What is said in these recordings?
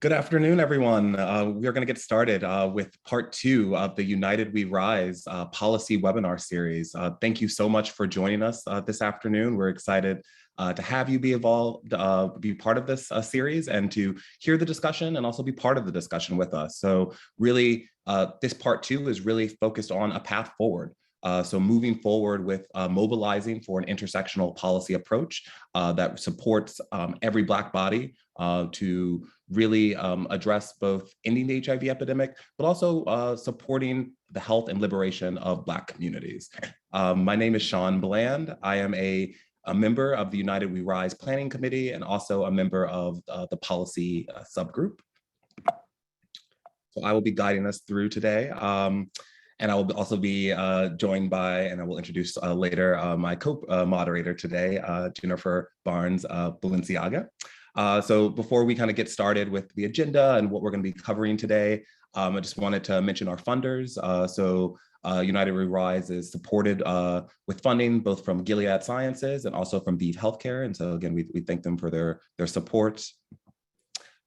Good afternoon, everyone. We are going to get started with part two of the United We Rise policy webinar series. Thank you so much for joining us this afternoon. We're excited to have you be involved, be part of this series and to hear the discussion and also be part of the discussion with us. So really, this part two is really focused on a path forward. So moving forward with mobilizing for an intersectional policy approach that supports every Black body to really address both ending the HIV epidemic, but also supporting the health and liberation of Black communities. My name is Sean Bland. I am a member of the United We Rise Planning Committee and also a member of the policy subgroup. So I will be guiding us through today. And I will also be joined by, and I will introduce later, my co-moderator today, Jennifer Barnes Balenciaga. So before we kind of get started with the agenda and what we're going to be covering today, I just wanted to mention our funders. United We Rise is supported with funding both from Gilead Sciences and also from Beeve Healthcare. And so again, we thank them for their support.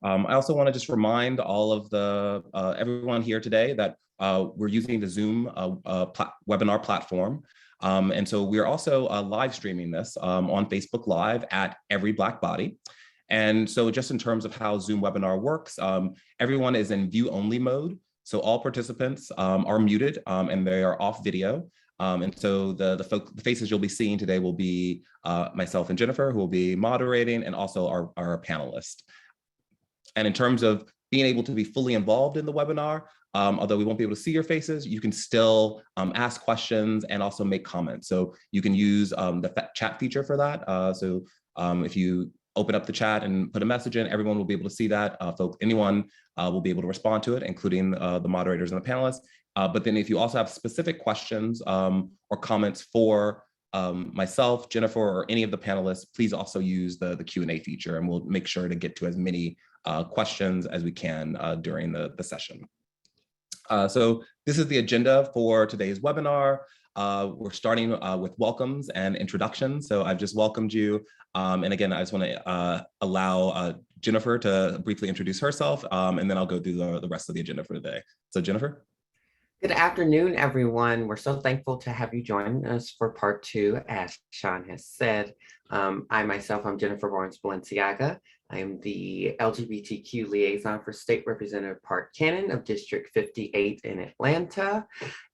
I also want to just remind all of the everyone here today that we're using the Zoom webinar platform. And so we're also live streaming this on Facebook Live at Every Black Body. And so just in terms of how Zoom webinar works, everyone is in view only mode. So all participants are muted and they are off video. And so the faces you'll be seeing today will be myself and Jennifer, who will be moderating, and also our panelists. And in terms of being able to be fully involved in the webinar, although we won't be able to see your faces, you can still ask questions and also make comments. So you can use the chat feature for that. If you open up the chat and put a message in, everyone will be able to see that. Anyone will be able to respond to it, including the moderators and the panelists. But then if you also have specific questions or comments for myself, Jennifer, or any of the panelists, please also use the Q&A feature, and we'll make sure to get to as many questions as we can during the session. So this is the agenda for today's webinar. We're starting with welcomes and introductions. So I've just welcomed you. And again, I just want to allow Jennifer to briefly introduce herself, and then I'll go through the rest of the agenda for today. So Jennifer. Good afternoon, everyone. We're so thankful to have you join us for part two, as Sean has said. I'm Jennifer Barnes Balenciaga. I am the LGBTQ liaison for State Representative Park Cannon of District 58 in Atlanta,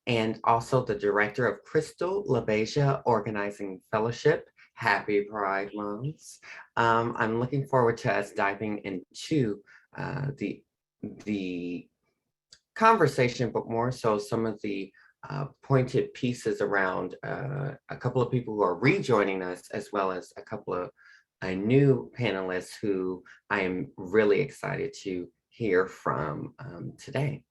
and also the director of Crystal LaBeija Organizing Fellowship. Happy Pride Month. I'm looking forward to us diving into the conversation, but more so some of the pointed pieces around a couple of people who are rejoining us, as well as a couple of new panelists who I am really excited to hear from today.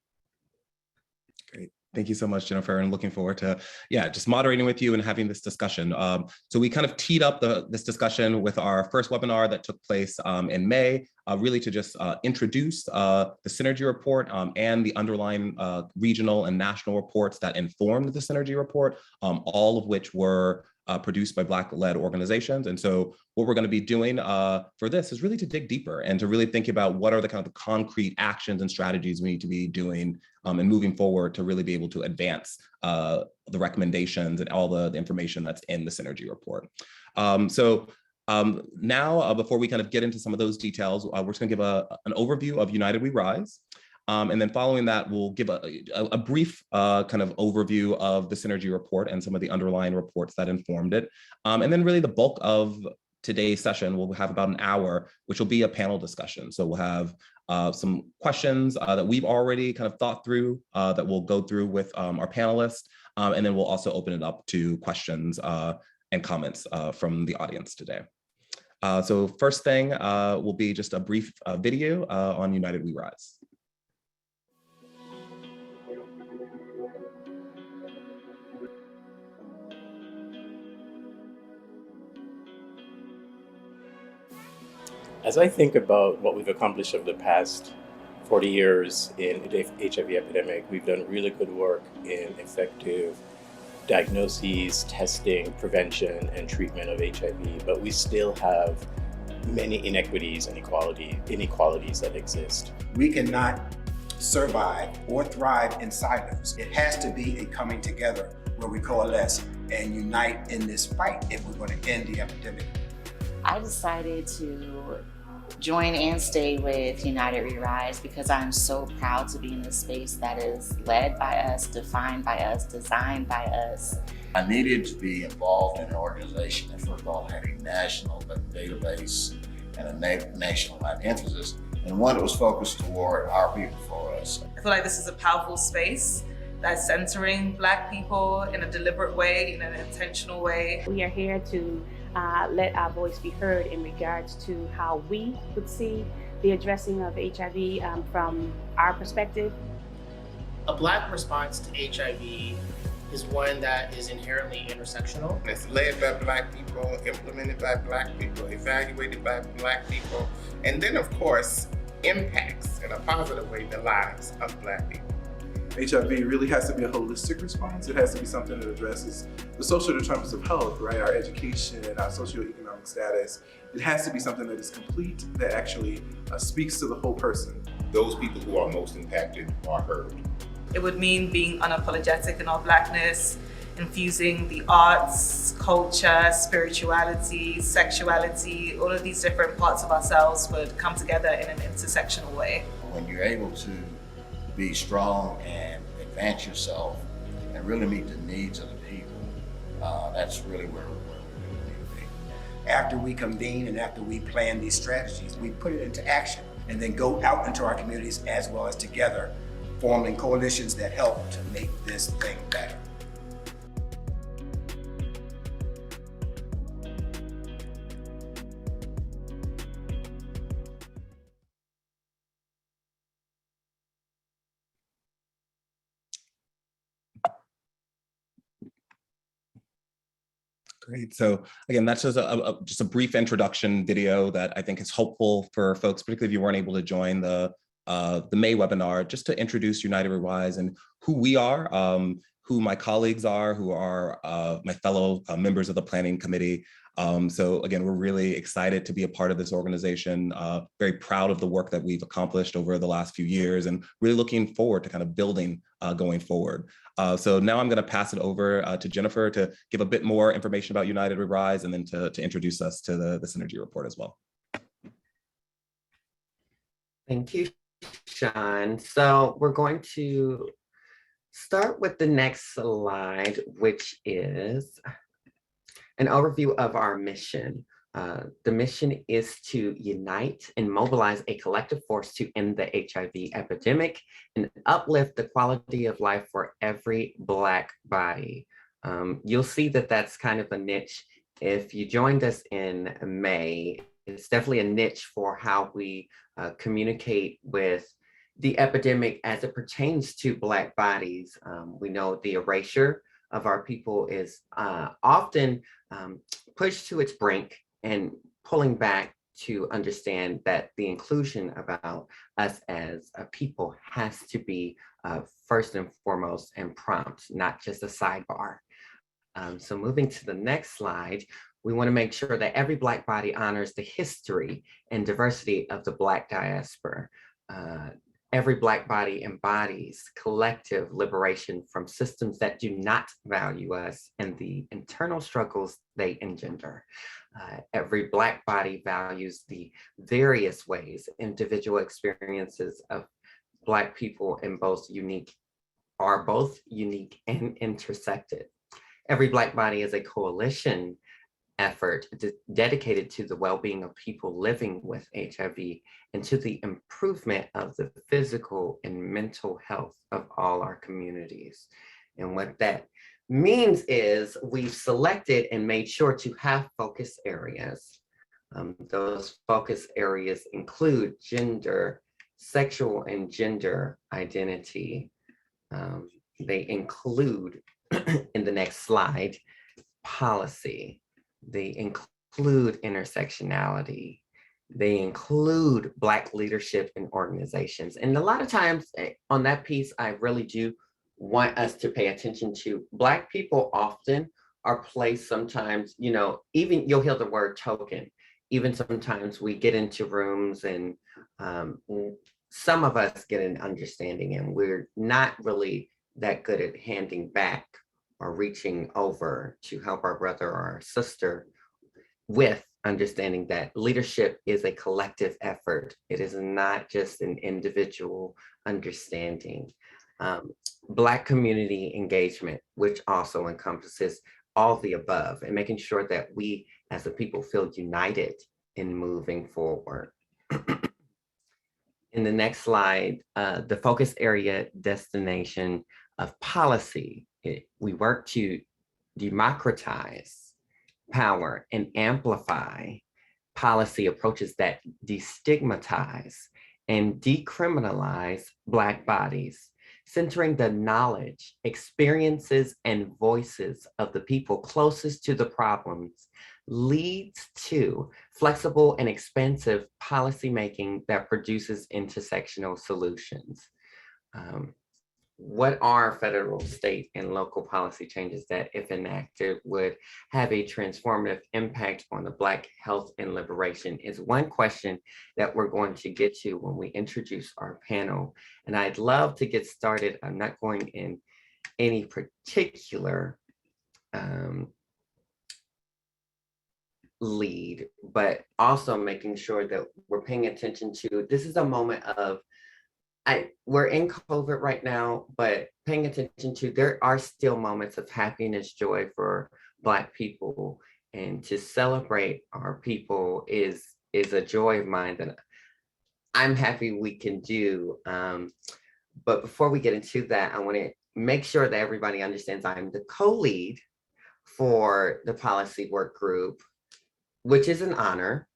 Great. Thank you so much, Jennifer, and looking forward to, just moderating with you and having this discussion. So we kind of teed up this discussion with our first webinar that took place in May, really to just introduce the Synergy Report and the underlying regional and national reports that informed the Synergy Report, all of which were produced by Black-led organizations. And so what we're going to be doing for this is really to dig deeper and to really think about what are the kind of the concrete actions and strategies we need to be doing and moving forward to really be able to advance the recommendations and all the information that's in the Synergy Report. Now, before we kind of get into some of those details, we're just going to give an overview of United We Rise. And then following that, we'll give a brief kind of overview of the Synergy Report and some of the underlying reports that informed it. And then really the bulk of today's session, we'll have about an hour, which will be a panel discussion. So we'll have some questions that we've already kind of thought through that we'll go through with our panelists. And then we'll also open it up to questions and comments from the audience today. So first thing will be just a brief video on United We Rise. As I think about what we've accomplished over the past 40 years in the HIV epidemic, we've done really good work in effective diagnoses, testing, prevention, and treatment of HIV, but we still have many inequities and inequalities that exist. We cannot survive or thrive in silos. It has to be a coming together where we coalesce and unite in this fight if we're going to end the epidemic. I decided to join and stay with United We Rise because I'm so proud to be in a space that is led by us, defined by us, designed by us. I needed to be involved in an organization that first of all had a national database and a nationwide emphasis, and one that was focused toward our people for us. I feel like this is a powerful space that's centering Black people in a deliberate way, in an intentional way. We are here to let our voice be heard in regards to how we would see the addressing of HIV from our perspective. A Black response to HIV is one that is inherently intersectional. It's led by Black people, implemented by Black people, evaluated by Black people, and then of course impacts in a positive way the lives of Black people. HIV really has to be a holistic response. It has to be something that addresses the social determinants of health, right? Our education, our socioeconomic status. It has to be something that is complete, that actually speaks to the whole person. Those people who are most impacted are heard. It would mean being unapologetic in our Blackness, infusing the arts, culture, spirituality, sexuality, all of these different parts of ourselves would come together in an intersectional way. When you're able to be strong and advance yourself and really meet the needs of the people, that's really where we really need to be. After we convene and after we plan these strategies, we put it into action and then go out into our communities as well as together, forming coalitions that help to make this thing better. Great. So again, that's just a brief introduction video that I think is helpful for folks, particularly if you weren't able to join the May webinar, just to introduce United We Rise and who we are, who my colleagues are, who are my fellow members of the planning committee. So again, we're really excited to be a part of this organization, very proud of the work that we've accomplished over the last few years and really looking forward to kind of building going forward. So now I'm going to pass it over to Jennifer to give a bit more information about United We Rise and then to introduce us to the Synergy report as well. Thank you, Sean. So we're going to start with the next slide, which is an overview of our mission. The mission is to unite and mobilize a collective force to end the HIV epidemic and uplift the quality of life for every Black body. You'll see that that's kind of a niche. If you joined us in May, it's definitely a niche for how we communicate with the epidemic as it pertains to Black bodies. We know the erasure of our people is often pushed to its brink and pulling back to understand that the inclusion about us as a people has to be first and foremost and prompt, not just a sidebar. So moving to the next slide, we want to make sure that every Black body honors the history and diversity of the Black diaspora. Every Black body embodies collective liberation from systems that do not value us and the internal struggles they engender. Every Black body values the various ways individual experiences of Black people are both unique and intersected. Every Black body is a coalition effort dedicated to the well-being of people living with HIV and to the improvement of the physical and mental health of all our communities. And what that means is we've selected and made sure to have focus areas. Those focus areas include gender, sexual and gender identity. They include, in the next slide, policy. They include intersectionality. They include Black leadership in organizations. And a lot of times on that piece, I really do want us to pay attention to Black people often are placed sometimes, even you'll hear the word token. even sometimes we get into rooms and some of us get an understanding and we're not really that good at handing back or reaching over to help our brother or our sister with understanding that leadership is a collective effort. It is not just an individual understanding. Black community engagement, which also encompasses all the above, and making sure that we as a people feel united in moving forward. In the next slide, the focus area destination of policy. We work to democratize power and amplify policy approaches that destigmatize and decriminalize Black bodies, centering the knowledge, experiences, and voices of the people closest to the problems, leads to flexible and expansive policymaking that produces intersectional solutions. What are federal, state, and local policy changes that, if enacted, would have a transformative impact on the Black health and liberation is one question that we're going to get to when we introduce our panel. And I'd love to get started. I'm not going in any particular lead, but also making sure that we're paying attention to, this is a moment of, we're in COVID right now, but paying attention to, there are still moments of happiness, joy for Black people, and to celebrate our people is a joy of mine that I'm happy we can do. But before we get into that, I want to make sure that everybody understands I'm the co-lead for the policy work group, which is an honor,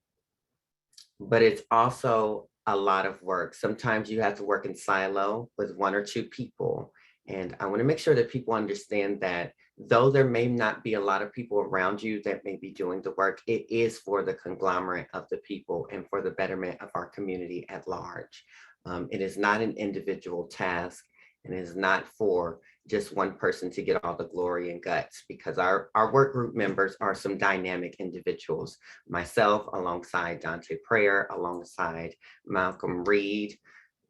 but it's also a lot of work. Sometimes you have to work in silo with one or two people. And I want to make sure that people understand that though there may not be a lot of people around you that may be doing the work, it is for the conglomerate of the people and for the betterment of our community at large. It is not an individual task, and it is not for just one person to get all the glory and guts, because our work group members are some dynamic individuals. Myself, alongside Dante Prayer, alongside Malcolm Reed,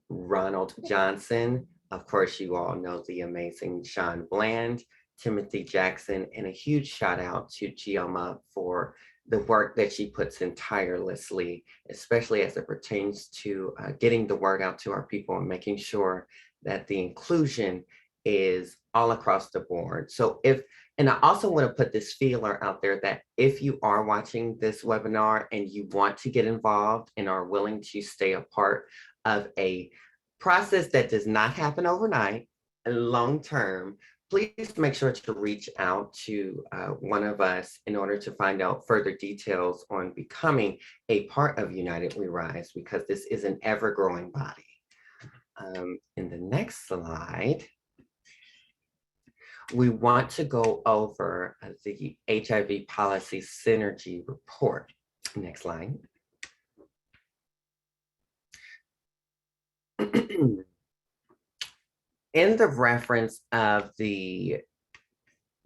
Ronald Johnson. Of course, you all know the amazing Sean Bland, Timothy Jackson, and a huge shout out to Gioma for the work that she puts in tirelessly, especially as it pertains to getting the word out to our people and making sure that the inclusion is all across the board. So and I also want to put this feeler out there that if you are watching this webinar and you want to get involved and are willing to stay a part of a process that does not happen overnight, long-term, please make sure to reach out to one of us in order to find out further details on becoming a part of United We Rise, because this is an ever-growing body. In the next slide, we want to go over the HIV policy synergy report. Next slide. In the reference of the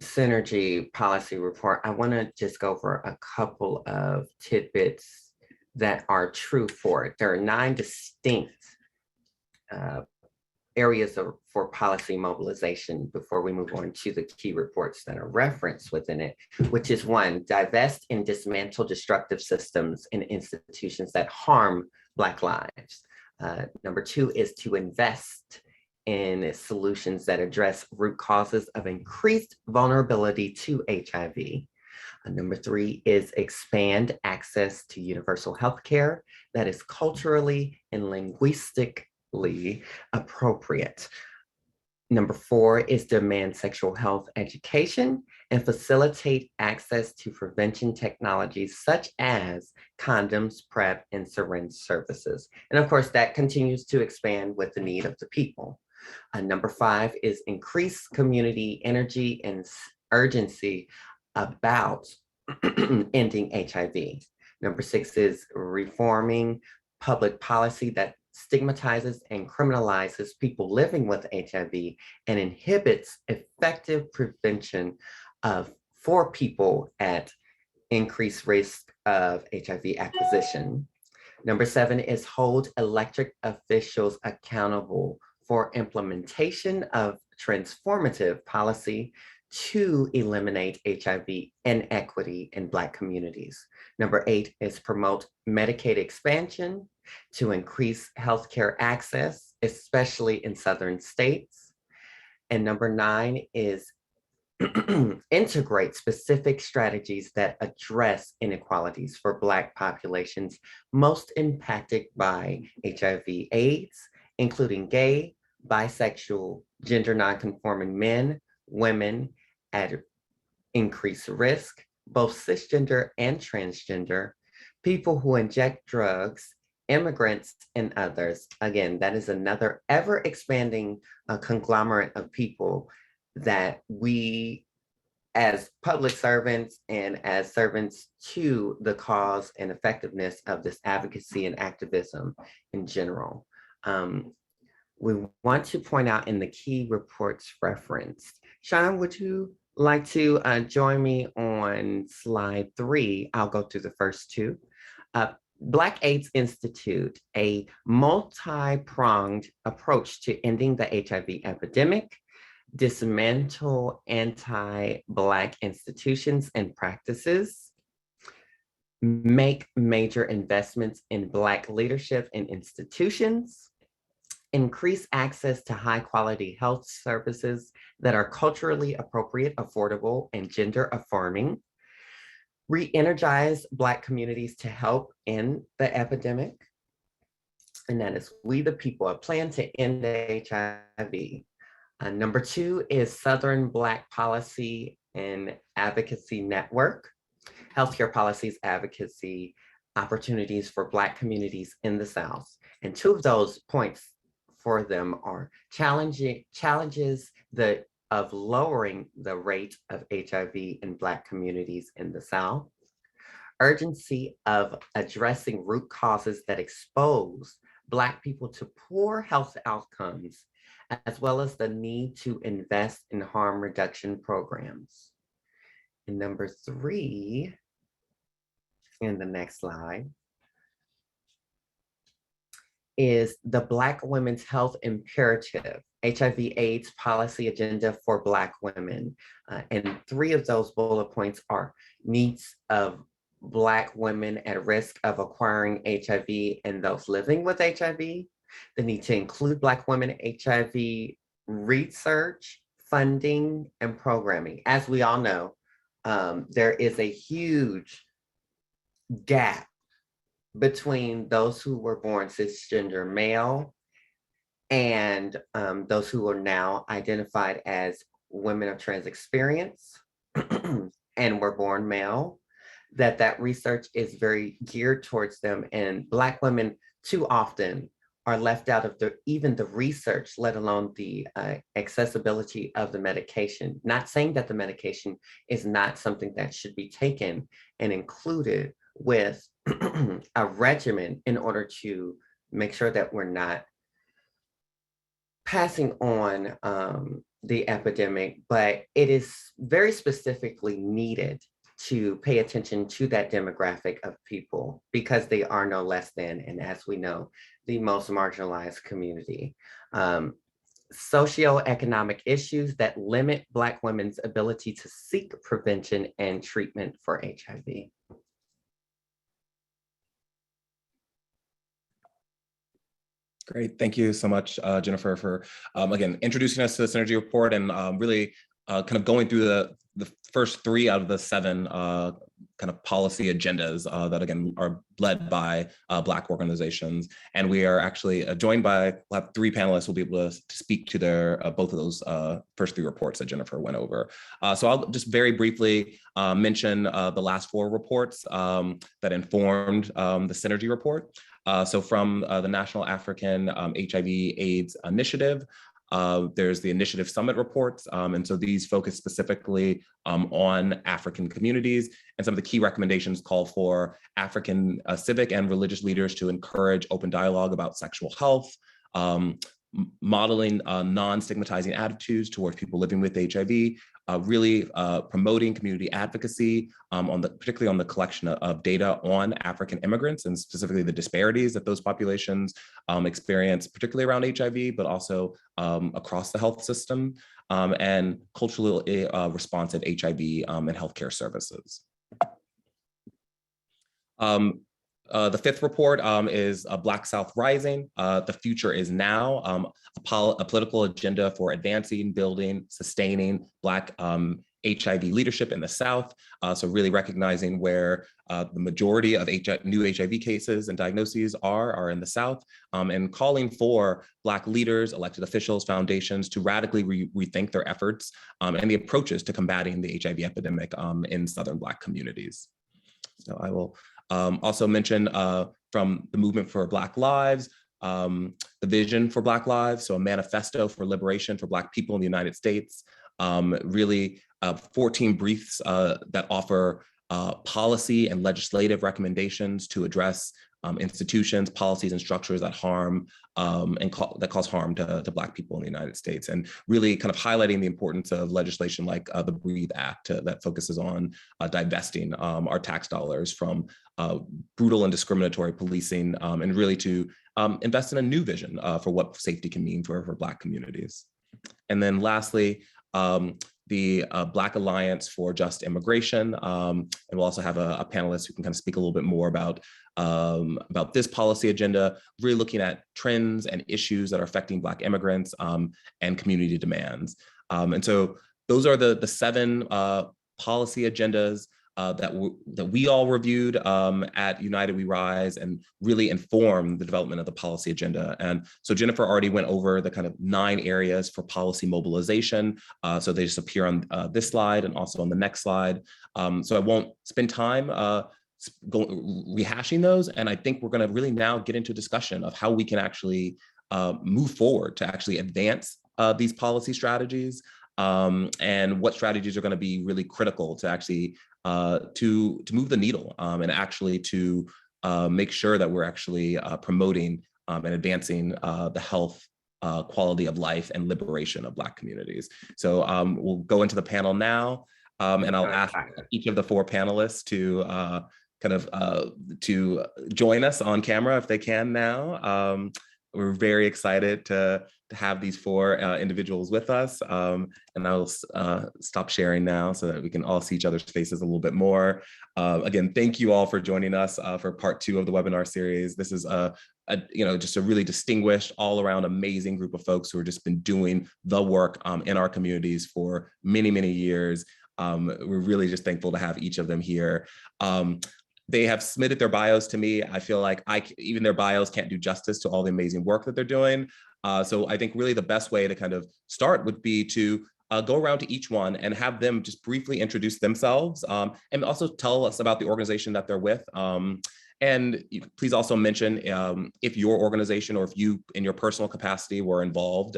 synergy policy report, I want to just go over a couple of tidbits that are true for it. There are 9 distinct areas for policy mobilization before we move on to the key reports that are referenced within it, which is 1, divest and dismantle destructive systems and institutions that harm Black lives. Number 2 is to invest in solutions that address root causes of increased vulnerability to HIV. Number 3 is expand access to universal health care that is culturally and linguistically appropriate. Number 4 is demand sexual health education and facilitate access to prevention technologies such as condoms, PrEP, and syringe services. And of course, that continues to expand with the need of the people. Number 5 is increase community energy and urgency about ending HIV. Number 6 is reforming public policy that stigmatizes and criminalizes people living with HIV and inhibits effective prevention for people at increased risk of HIV acquisition. Number 7 is hold elected officials accountable for implementation of transformative policy to eliminate HIV inequity in Black communities. Number 8 is promote Medicaid expansion to increase healthcare access, especially in Southern states. And number 9 is integrate specific strategies that address inequalities for Black populations most impacted by HIV/AIDS, including gay, bisexual, gender nonconforming men, women at increased risk, both cisgender and transgender, people who inject drugs, immigrants, and others. Again, that is another ever expanding conglomerate of people that we as public servants and as servants to the cause and effectiveness of this advocacy and activism in general. We want to point out in the key reports referenced. Sean, would you like to join me on slide 3? I'll go through the first 2. Black AIDS Institute, a multi-pronged approach to ending the HIV epidemic, dismantle anti-Black institutions and practices, make major investments in Black leadership and institutions, increase access to high-quality health services that are culturally appropriate, affordable, and gender-affirming, re-energize Black communities to help end the epidemic, and that is We the People, a plan to end HIV. Number 2 is Southern Black Policy and Advocacy Network, healthcare policies, advocacy, opportunities for Black communities in the South. And 2 of those points for them are challenges of lowering the rate of HIV in Black communities in the South, urgency of addressing root causes that expose Black people to poor health outcomes, as well as the need to invest in harm reduction programs. And number 3, in the next slide, is the Black Women's Health Imperative, HIV/AIDS policy agenda for Black women. And 3 of those bullet points are needs of Black women at risk of acquiring HIV and those living with HIV, the need to include Black women HIV research, funding, and programming. As we all know, there is a huge gap between those who were born cisgender male and those who are now identified as women of trans experience and were born male, that research is very geared towards them, and Black women too often are left out of even the research, let alone the accessibility of the medication. Not saying that the medication is not something that should be taken and included with a regimen in order to make sure that we're not passing on the epidemic, but it is very specifically needed to pay attention to that demographic of people because they are no less than, and as we know, the most marginalized community. Socioeconomic issues that limit Black women's ability to seek prevention and treatment for HIV. Great, thank you so much, Jennifer, for again, introducing us to the Synergy Report and really kind of going through the first 3 out of the 7 kind of policy agendas that again are led by Black organizations. And we are actually joined by, we'll have 3 panelists who will be able to speak to their both of those first 3 reports that Jennifer went over. So I'll just very briefly mention the last 4 reports that informed the Synergy Report. So from the National African HIV/AIDS Initiative, there's the Initiative Summit reports. And so these focus specifically on African communities, and some of the key recommendations call for African civic and religious leaders to encourage open dialogue about sexual health, modeling non-stigmatizing attitudes towards people living with HIV, really promoting community advocacy particularly on the collection of data on African immigrants and specifically the disparities that those populations experience, particularly around HIV, but also across the health system, and culturally responsive HIV and healthcare services. The fifth report is Black South Rising. The Future is Now, a political agenda for advancing, building, sustaining Black HIV leadership in the South. So really recognizing where the majority of new HIV cases and diagnoses are in the South, and calling for Black leaders, elected officials, foundations to radically rethink their efforts and the approaches to combating the HIV epidemic in Southern Black communities. So I will also mention from the Movement for Black Lives, the Vision for Black Lives, so a manifesto for liberation for Black people in the United States, really 14 briefs that offer policy and legislative recommendations to address institutions, policies, and structures that harm that cause harm to Black people in the United States, and really kind of highlighting the importance of legislation like the Breathe Act that focuses on divesting our tax dollars from brutal and discriminatory policing, and really to invest in a new vision for what safety can mean for Black communities. And then lastly, the Black Alliance for Just Immigration. And we'll also have a panelist who can kind of speak a little bit more about this policy agenda, really looking at trends and issues that are affecting Black immigrants and community demands. And so those are the 7 policy agendas that we all reviewed at United We Rise and really inform the development of the policy agenda. And so Jennifer already went over the kind of 9 areas for policy mobilization. So they just appear on this slide and also on the next slide. So I won't spend time rehashing those. And I think we're going to really now get into a discussion of how we can actually move forward to actually advance these policy strategies, and what strategies are going to be really critical to actually to move the needle and actually to make sure that we're actually promoting and advancing the health, quality of life, and liberation of Black communities. So we'll go into the panel now, and I'll ask each of the 4 panelists to to join us on camera if they can now. We're very excited to have these 4 individuals with us. And I'll stop sharing now so that we can all see each other's faces a little bit more. Again, thank you all for joining us for part 2 of the webinar series. This is just a really distinguished, all around amazing group of folks who have just been doing the work in our communities for many, many years. We're really just thankful to have each of them here. They have submitted their bios to me. I feel like even their bios can't do justice to all the amazing work that they're doing. So I think really the best way to kind of start would be to go around to each one and have them just briefly introduce themselves, and also tell us about the organization that they're with. And please also mention if your organization or if you in your personal capacity were involved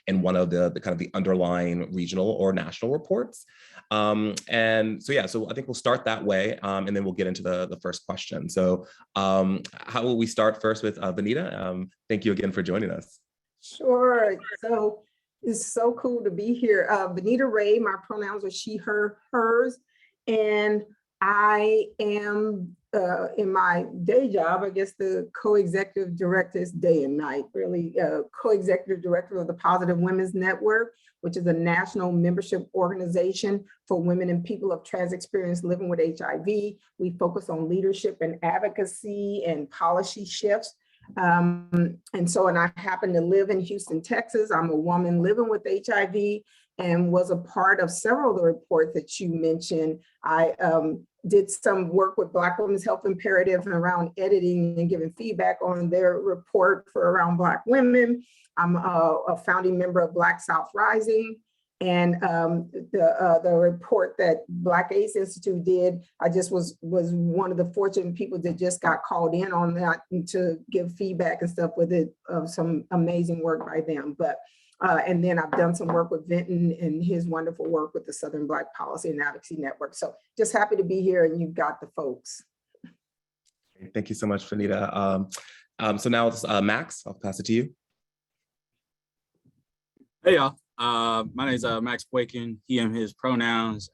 in one of the kind of the underlying regional or national reports. And so, yeah, so I think we'll start that way, and then we'll get into the first question. So how will we start first with Vanita? Thank you again for joining us. Sure. So it's so cool to be here. Vanita Ray, my pronouns are she, her, hers. And I am in my day job, I guess the co-executive director is day and night, really, co-executive director of the Positive Women's Network, which is a national membership organization for women and people of trans experience living with HIV. We focus on leadership and advocacy and policy shifts. And I happen to live in Houston, Texas. I'm a woman living with HIV and was a part of several of the reports that you mentioned. I did some work with Black Women's Health Imperative around editing and giving feedback on their report for around Black women. I'm a founding member of Black South Rising. And the report that Black AIDS Institute did, I just was one of the fortunate people that just got called in on that to give feedback and stuff with it, some amazing work by them. But and then I've done some work with Vinton and his wonderful work with the Southern Black Policy and Advocacy Network. So just happy to be here, and you've got the folks. Thank you so much, Vanita. So now it's Max, I'll pass it to you. Hey y'all, my name is Max Boykin, he, him, his pronouns.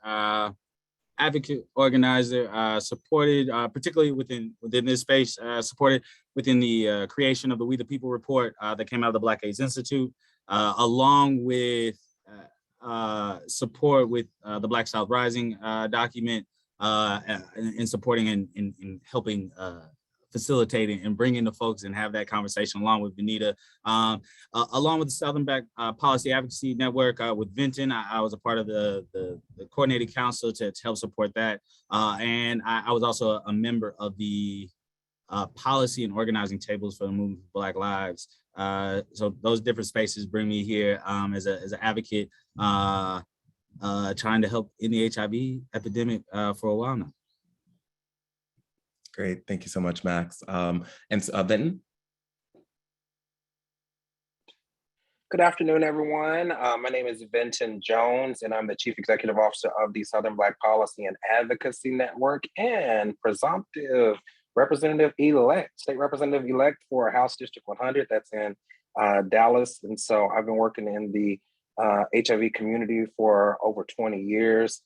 Advocate, organizer, supported, particularly within this space, supported within the creation of the We the People report that came out of the Black AIDS Institute, along with support with the Black South Rising document, in supporting and helping facilitating and bringing the folks and have that conversation along with Benita, along with the Southern Black Policy Advocacy Network with Vinton. I was a part of the coordinating council to help support that. And I was also a member of the policy and organizing tables for the movement for Black Lives. So those different spaces bring me here as an advocate, trying to help in the HIV epidemic for a while now. Great, thank you so much, Max. And Vinton? Good afternoon, everyone. My name is Vinton Jones, and I'm the Chief Executive Officer of the Southern Black Policy and Advocacy Network and presumptive representative-elect, state representative-elect for House District 100, that's in Dallas. And so I've been working in the HIV community for over 20 years,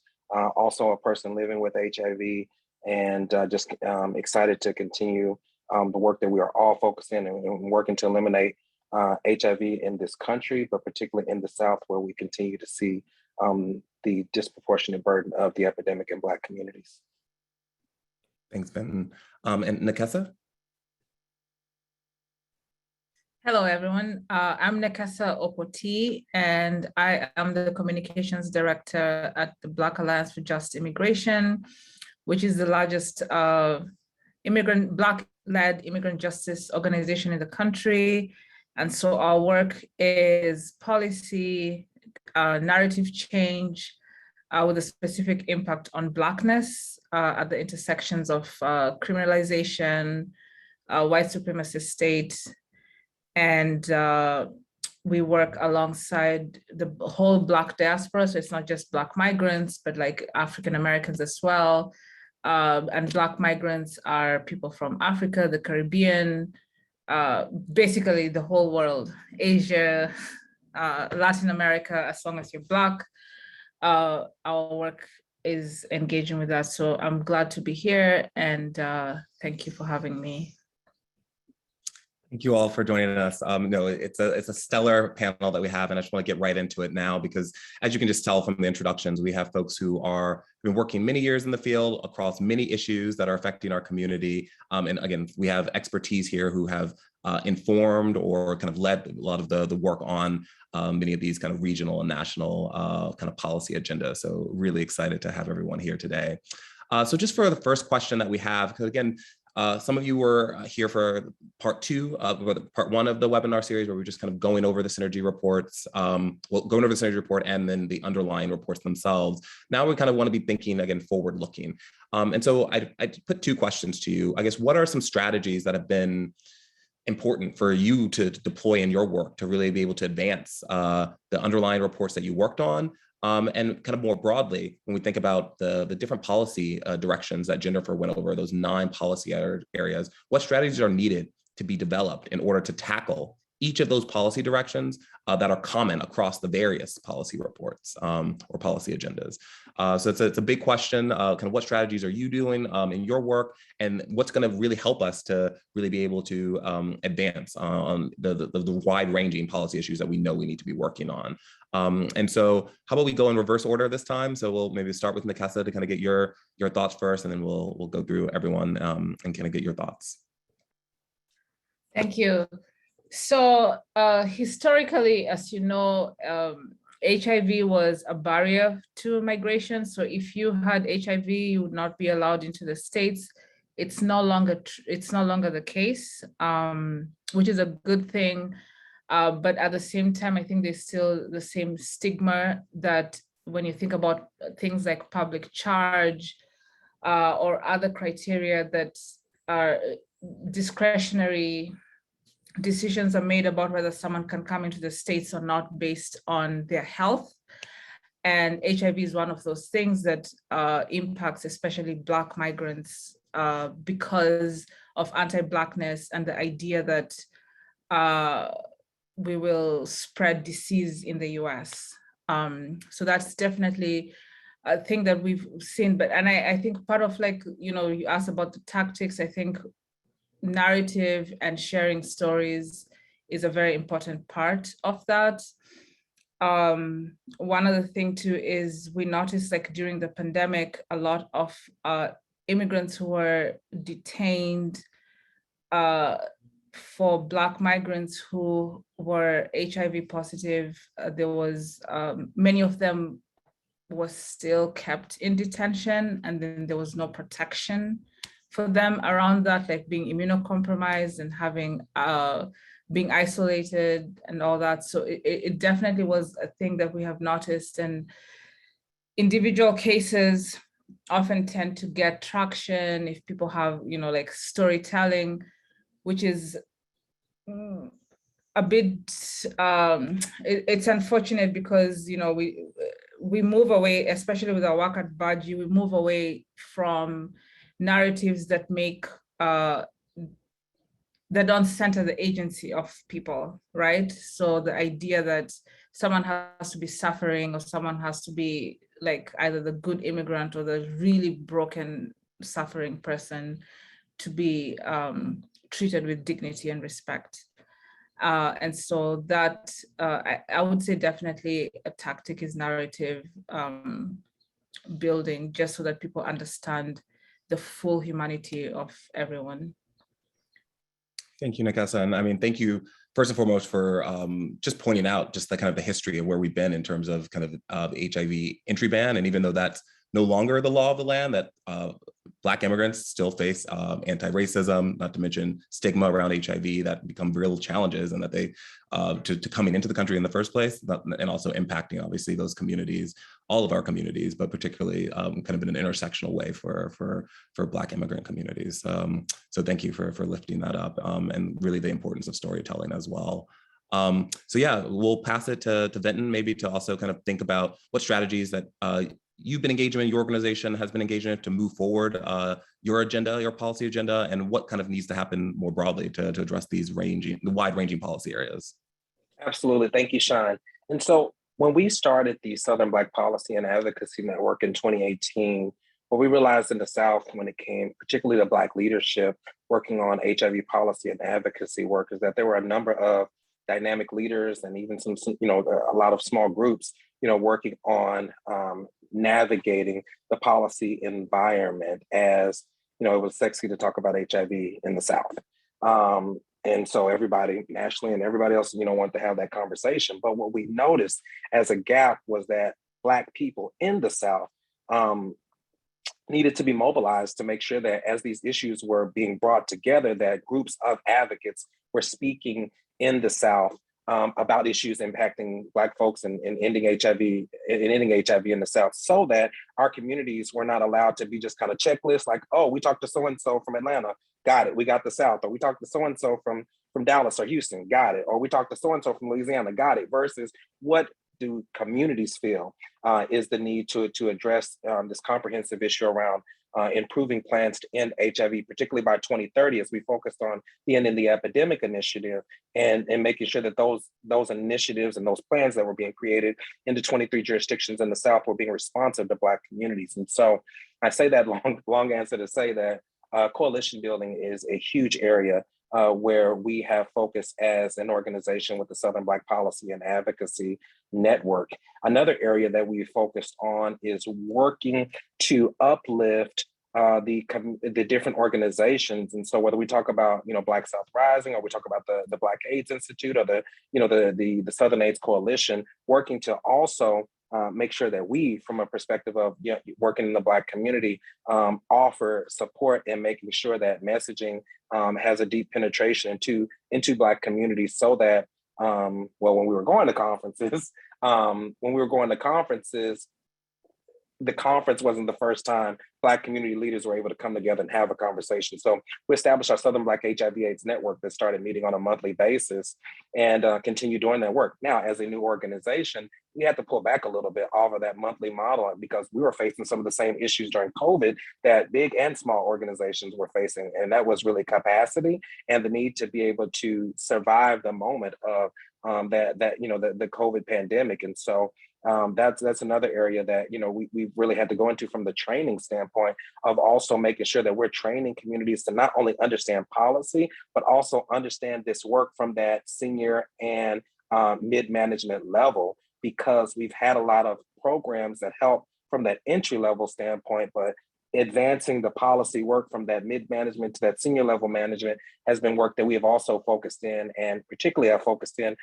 also a person living with HIV, and just excited to continue the work that we are all focusing and working to eliminate HIV in this country, but particularly in the South, where we continue to see the disproportionate burden of the epidemic in Black communities. Thanks, Benton. And Nekesa? Hello, everyone. I'm Nekesa Opoti, and I am the Communications Director at the Black Alliance for Just Immigration, which is the largest Black-led immigrant justice organization in the country. And so our work is policy, narrative change, with a specific impact on Blackness at the intersections of criminalization, white supremacist state, and we work alongside the whole Black diaspora. So it's not just Black migrants, but like African Americans as well. And Black migrants are people from Africa, the Caribbean, basically the whole world, Asia, Latin America, as long as you're Black. Our work is engaging with that. So I'm glad to be here, and thank you for having me. Thank you all for joining us. No, it's a stellar panel that we have, and I just want to get right into it now because, as you can just tell from the introductions, we have folks who are been working many years in the field across many issues that are affecting our community. And again, we have expertise here who have informed or kind of led a lot of the work on many of these kind of regional and national kind of policy agendas. So really excited to have everyone here today. So just for the first question that we have, because again, some of you were here for part one of the webinar series where we're just kind of going over the synergy reports, going over the synergy report and then the underlying reports themselves. Now we kind of want to be thinking again, forward looking. And so I put two questions to you. I guess, what are some strategies that have been important for you to deploy in your work to really be able to advance the underlying reports that you worked on? And kind of more broadly, when we think about the different policy directions that Jennifer went over, those 9 policy areas, what strategies are needed to be developed in order to tackle each of those policy directions that are common across the various policy reports or policy agendas? So it's a big question. Kind of what strategies are you doing in your work, and what's going to really help us to really be able to advance on the wide-ranging policy issues that we know we need to be working on? And so how about we go in reverse order this time? So we'll maybe start with Nekesa to kind of get your thoughts first, and then we'll go through everyone and kind of get your thoughts. Thank you. So historically, as you know, HIV was a barrier to migration. So if you had HIV, you would not be allowed into the States. It's no longer the case, which is a good thing. But at the same time, I think there's still the same stigma that when you think about things like public charge or other criteria that are discretionary decisions are made about whether someone can come into the States or not based on their health. And HIV is one of those things that impacts especially Black migrants because of anti-Blackness and the idea that we will spread disease in the US. So that's definitely a thing that we've seen. And I think part of, like, you asked about the tactics. I think narrative and sharing stories is a very important part of that. One other thing too is we noticed, like, during the pandemic, a lot of immigrants who were detained, for Black migrants who were HIV positive, there was many of them was still kept in detention, and then there was no protection for them around that, like being immunocompromised and having being isolated and all that. So it definitely was a thing that we have noticed, and individual cases often tend to get traction if people have, like, storytelling, which is a bit, it's unfortunate because, we move away, especially with our work at Baji, we move away from narratives that make, that don't center the agency of people, right? So the idea that someone has to be suffering, or someone has to be, like, either the good immigrant or the really broken, suffering person to be treated with dignity and respect. And so that, I would say definitely a tactic is narrative building, just so that people understand the full humanity of everyone. Thank you, Nikasa. And I mean, thank you first and foremost for just pointing out just the kind of the history of where we've been in terms of kind of the HIV entry ban. And even though that's no longer the law of the land, that Black immigrants still face anti-racism, not to mention stigma around HIV that become real challenges, and that they, to coming into the country in the first place, and also impacting obviously those communities, all of our communities, but particularly kind of in an intersectional way for Black immigrant communities. So thank you for lifting that up, and really the importance of storytelling as well. So yeah, we'll pass it to Vinton, maybe to also kind of think about what strategies that you've been engaging in, your organization has been engaging in to move forward your agenda, your policy agenda, and what kind of needs to happen more broadly to address these wide-ranging policy areas. Absolutely, thank you, Sean. And so when we started the Southern Black Policy and Advocacy Network in 2018, what we realized in the South when it came particularly to Black leadership working on HIV policy and advocacy work is that there were a number of dynamic leaders and even some a lot of small groups, working on navigating the policy environment, as it was sexy to talk about HIV in the South. And so everybody nationally and everybody else, wanted to have that conversation. But what we noticed as a gap was that Black people in the South needed to be mobilized to make sure that as these issues were being brought together, that groups of advocates were speaking in the South about issues impacting Black folks and ending HIV in the South, so that our communities were not allowed to be just kind of checklists like, oh, we talked to so-and-so from Atlanta, got it, we got the South, or we talked to so-and-so from Dallas or Houston, got it, or we talked to so-and-so from Louisiana, got it, versus what do communities feel is the need to address this comprehensive issue around improving plans to end HIV, particularly by 2030, as we focused on the Ending the Epidemic initiative, and making sure that those initiatives and those plans that were being created into 23 jurisdictions in the South were being responsive to Black communities. And so I say that long answer to say that coalition building is a huge area where we have focused as an organization with the Southern Black Policy and Advocacy Network. Another area that we focused on is working to uplift the different organizations. And so whether we talk about Black South Rising, or we talk about the Black AIDS Institute, or the Southern AIDS Coalition, working to also make sure that we, from a perspective of working in the Black community, offer support and making sure that messaging has a deep penetration into Black communities, so that when we were going to conferences, the conference wasn't the first time Black community leaders were able to come together and have a conversation. So we established our Southern Black HIV/AIDS Network that started meeting on a monthly basis and continue doing that work. Now, as a new organization, we had to pull back a little bit off of that monthly model because we were facing some of the same issues during COVID that big and small organizations were facing. And that was really capacity and the need to be able to survive the moment of the COVID pandemic. And so that's another area that we really had to go into from the training standpoint of also making sure that we're training communities to not only understand policy, but also understand this work from that senior and mid-management level, because we've had a lot of programs that help from that entry level standpoint, but advancing the policy work from that mid-management to that senior level management has been work that we have also focused in, and particularly have focused in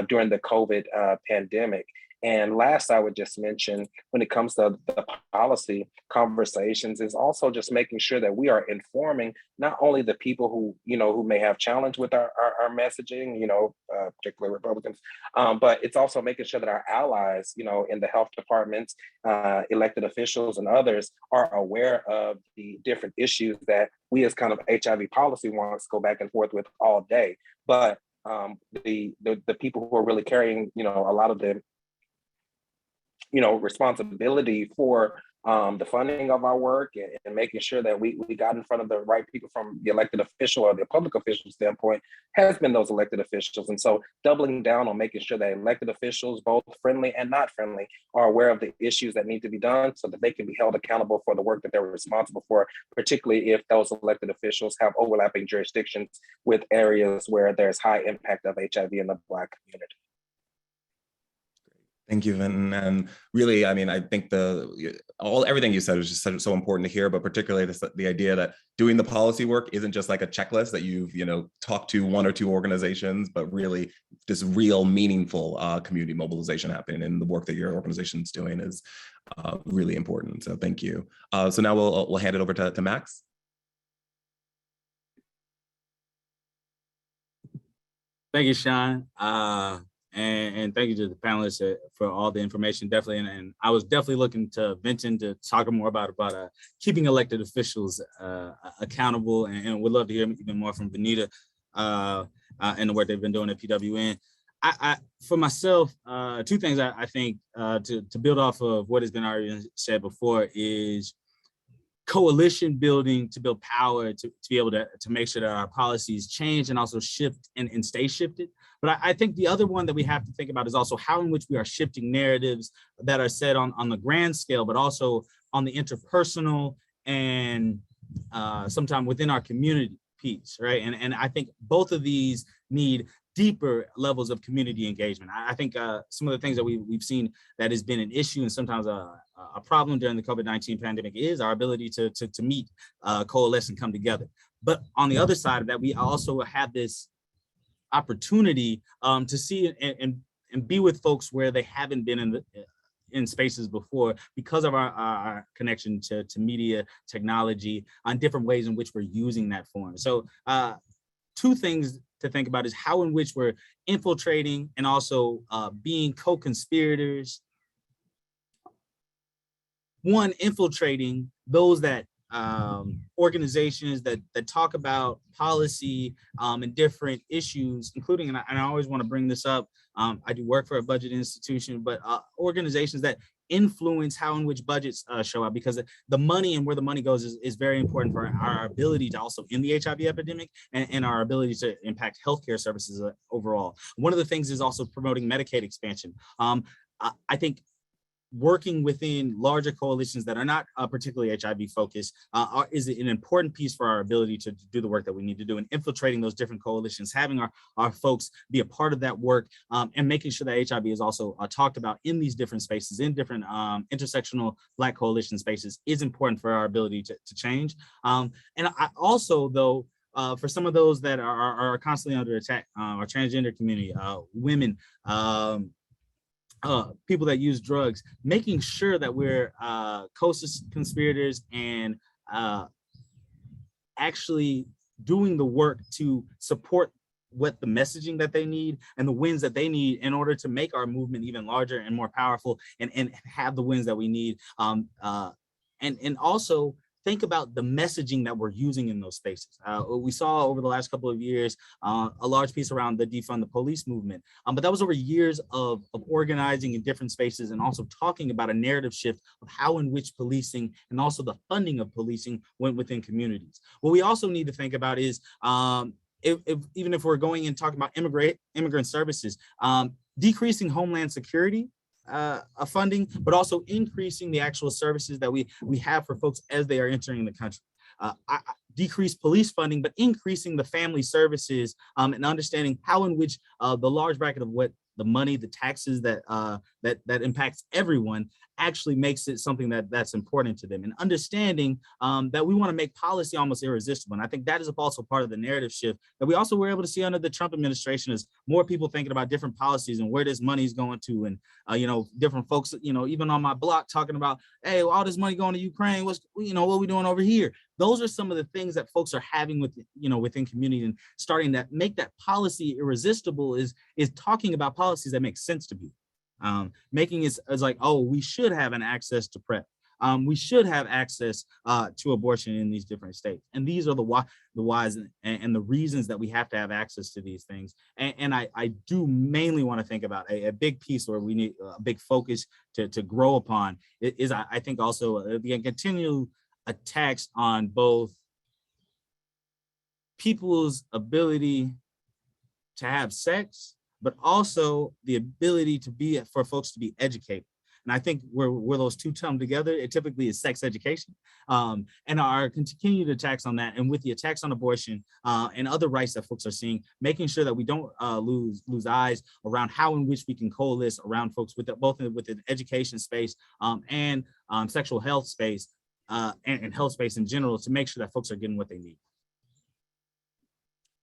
during the COVID pandemic. And last, I would just mention, when it comes to the policy conversations, is also just making sure that we are informing not only the people who may have challenge with our messaging, particularly Republicans, but it's also making sure that our allies, in the health departments, elected officials, and others are aware of the different issues that we as kind of HIV policy wonks go back and forth with all day. But the people who are really carrying, a lot of the responsibility for the funding of our work and making sure that we got in front of the right people from the elected official or the public official standpoint has been those elected officials. And so doubling down on making sure that elected officials, both friendly and not friendly, are aware of the issues that need to be done so that they can be held accountable for the work that they're responsible for, particularly if those elected officials have overlapping jurisdictions with areas where there's high impact of HIV in the Black community. Thank you, Vinton. And really, I mean, I think everything you said was just so important to hear, but particularly the idea that doing the policy work isn't just like a checklist that you've, talked to one or two organizations, but really this real meaningful community mobilization happening, and the work that your organization is doing is really important. So thank you. So now we'll hand it over to Max. Thank you, Sean. And thank you to the panelists for all the information, definitely. And I was definitely looking to Vinton to talk more about keeping elected officials accountable, and would love to hear even more from Benita and the work they've been doing at PWN. I for myself, two things I think to build off of what has been already said before is coalition building to build power to be able to make sure that our policies change and also shift and stay shifted. But I think the other one that we have to think about is also how in which we are shifting narratives that are said on the grand scale, but also on the interpersonal and sometimes within our community piece, right? And I think both of these need deeper levels of community engagement. I think some of the things that we've seen that has been an issue and sometimes a problem during the COVID-19 pandemic is our ability to meet, coalesce, and come together. But on the other side of that, we also have this opportunity to see and be with folks where they haven't been in spaces before because of our connection to media technology on different ways in which we're using that form. So two things to think about is how in which we're infiltrating and also being co-conspirators. One, infiltrating those that organizations that talk about policy and different issues, including, and I always want to bring this up, I do work for a budget institution, but organizations that influence how in which budgets show up, because the money and where the money goes is very important for our ability to also end the HIV epidemic and our ability to impact healthcare services overall. One of the things is also promoting Medicaid expansion. I think working within larger coalitions that are not particularly HIV focused is an important piece for our ability to do the work that we need to do, and infiltrating those different coalitions, having our folks be a part of that work, and making sure that HIV is also talked about in these different spaces, in different intersectional Black coalition spaces, is important for our ability to change. And I also, though, for some of those that are constantly under attack, our transgender community, women, people that use drugs, making sure that we're co-conspirators and actually doing the work to support what the messaging that they need and the wins that they need in order to make our movement even larger and more powerful and have the wins that we need. And also think about the messaging that we're using in those spaces. We saw over the last couple of years a large piece around the defund the police movement, but that was over years of organizing in different spaces and also talking about a narrative shift of how in which policing and also the funding of policing went within communities. What we also need to think about is even if we're going and talking about immigrant services, decreasing Homeland Security funding, but also increasing the actual services that we have for folks as they are entering the country. Decrease police funding, but increasing the family services and understanding how in which the large bracket of what the money, the taxes that impacts everyone actually makes it something that's important to them, and understanding that we want to make policy almost irresistible. And I think that is also part of the narrative shift that we also were able to see under the Trump administration, is more people thinking about different policies and where this money is going to, and different folks, even on my block talking about, hey, all this money going to Ukraine, what are we doing over here? Those are some of the things that folks are having within community, and starting to make that policy irresistible is talking about policies that make sense to people. Making it as like, oh, we should have an access to PrEP. We should have access to abortion in these different states. And these are the whys and the reasons that we have to have access to these things. And I do mainly want to think about a big piece where we need a big focus to grow upon is I think also the continual attacks on both people's ability to have sex, but also the ability for folks to be educated. And I think where those two come together, it typically is sex education, and our continued attacks on that, and with the attacks on abortion and other rights that folks are seeing, making sure that we don't lose eyes around how in which we can coalesce around folks with both within education space and sexual health space and health space in general, to make sure that folks are getting what they need.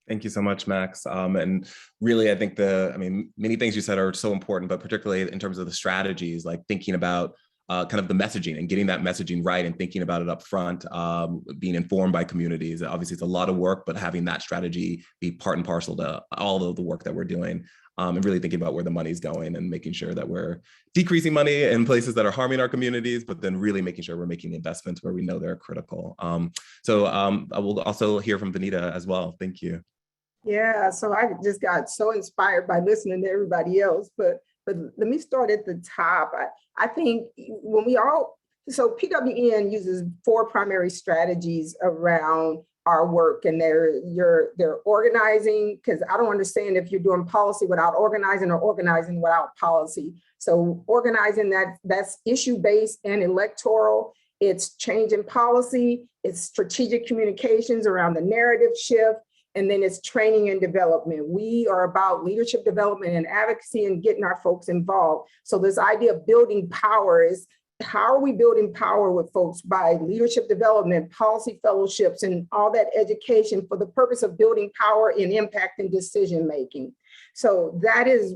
Thank you so much, Max. And really, I think many things you said are so important, but particularly in terms of the strategies, like thinking about kind of the messaging and getting that messaging right and thinking about it up front, being informed by communities. Obviously, it's a lot of work, but having that strategy be part and parcel to all of the work that we're doing, and really thinking about where the money's going and making sure that we're decreasing money in places that are harming our communities, but then really making sure we're making investments where we know they're critical. So I will also hear from Vanita as well. Thank you. Yeah, so I just got so inspired by listening to everybody else, but let me start at the top. I think so PWN uses 4 primary strategies around our work, and they're organizing, because I don't understand if you're doing policy without organizing or organizing without policy. So organizing, that's issue-based and electoral. It's changing policy, it's strategic communications around the narrative shift, and then it's training and development. We are about leadership development and advocacy and getting our folks involved. So this idea of building power is, how are we building power with folks? By leadership development, policy fellowships, and all that education for the purpose of building power and impact and decision-making. So that is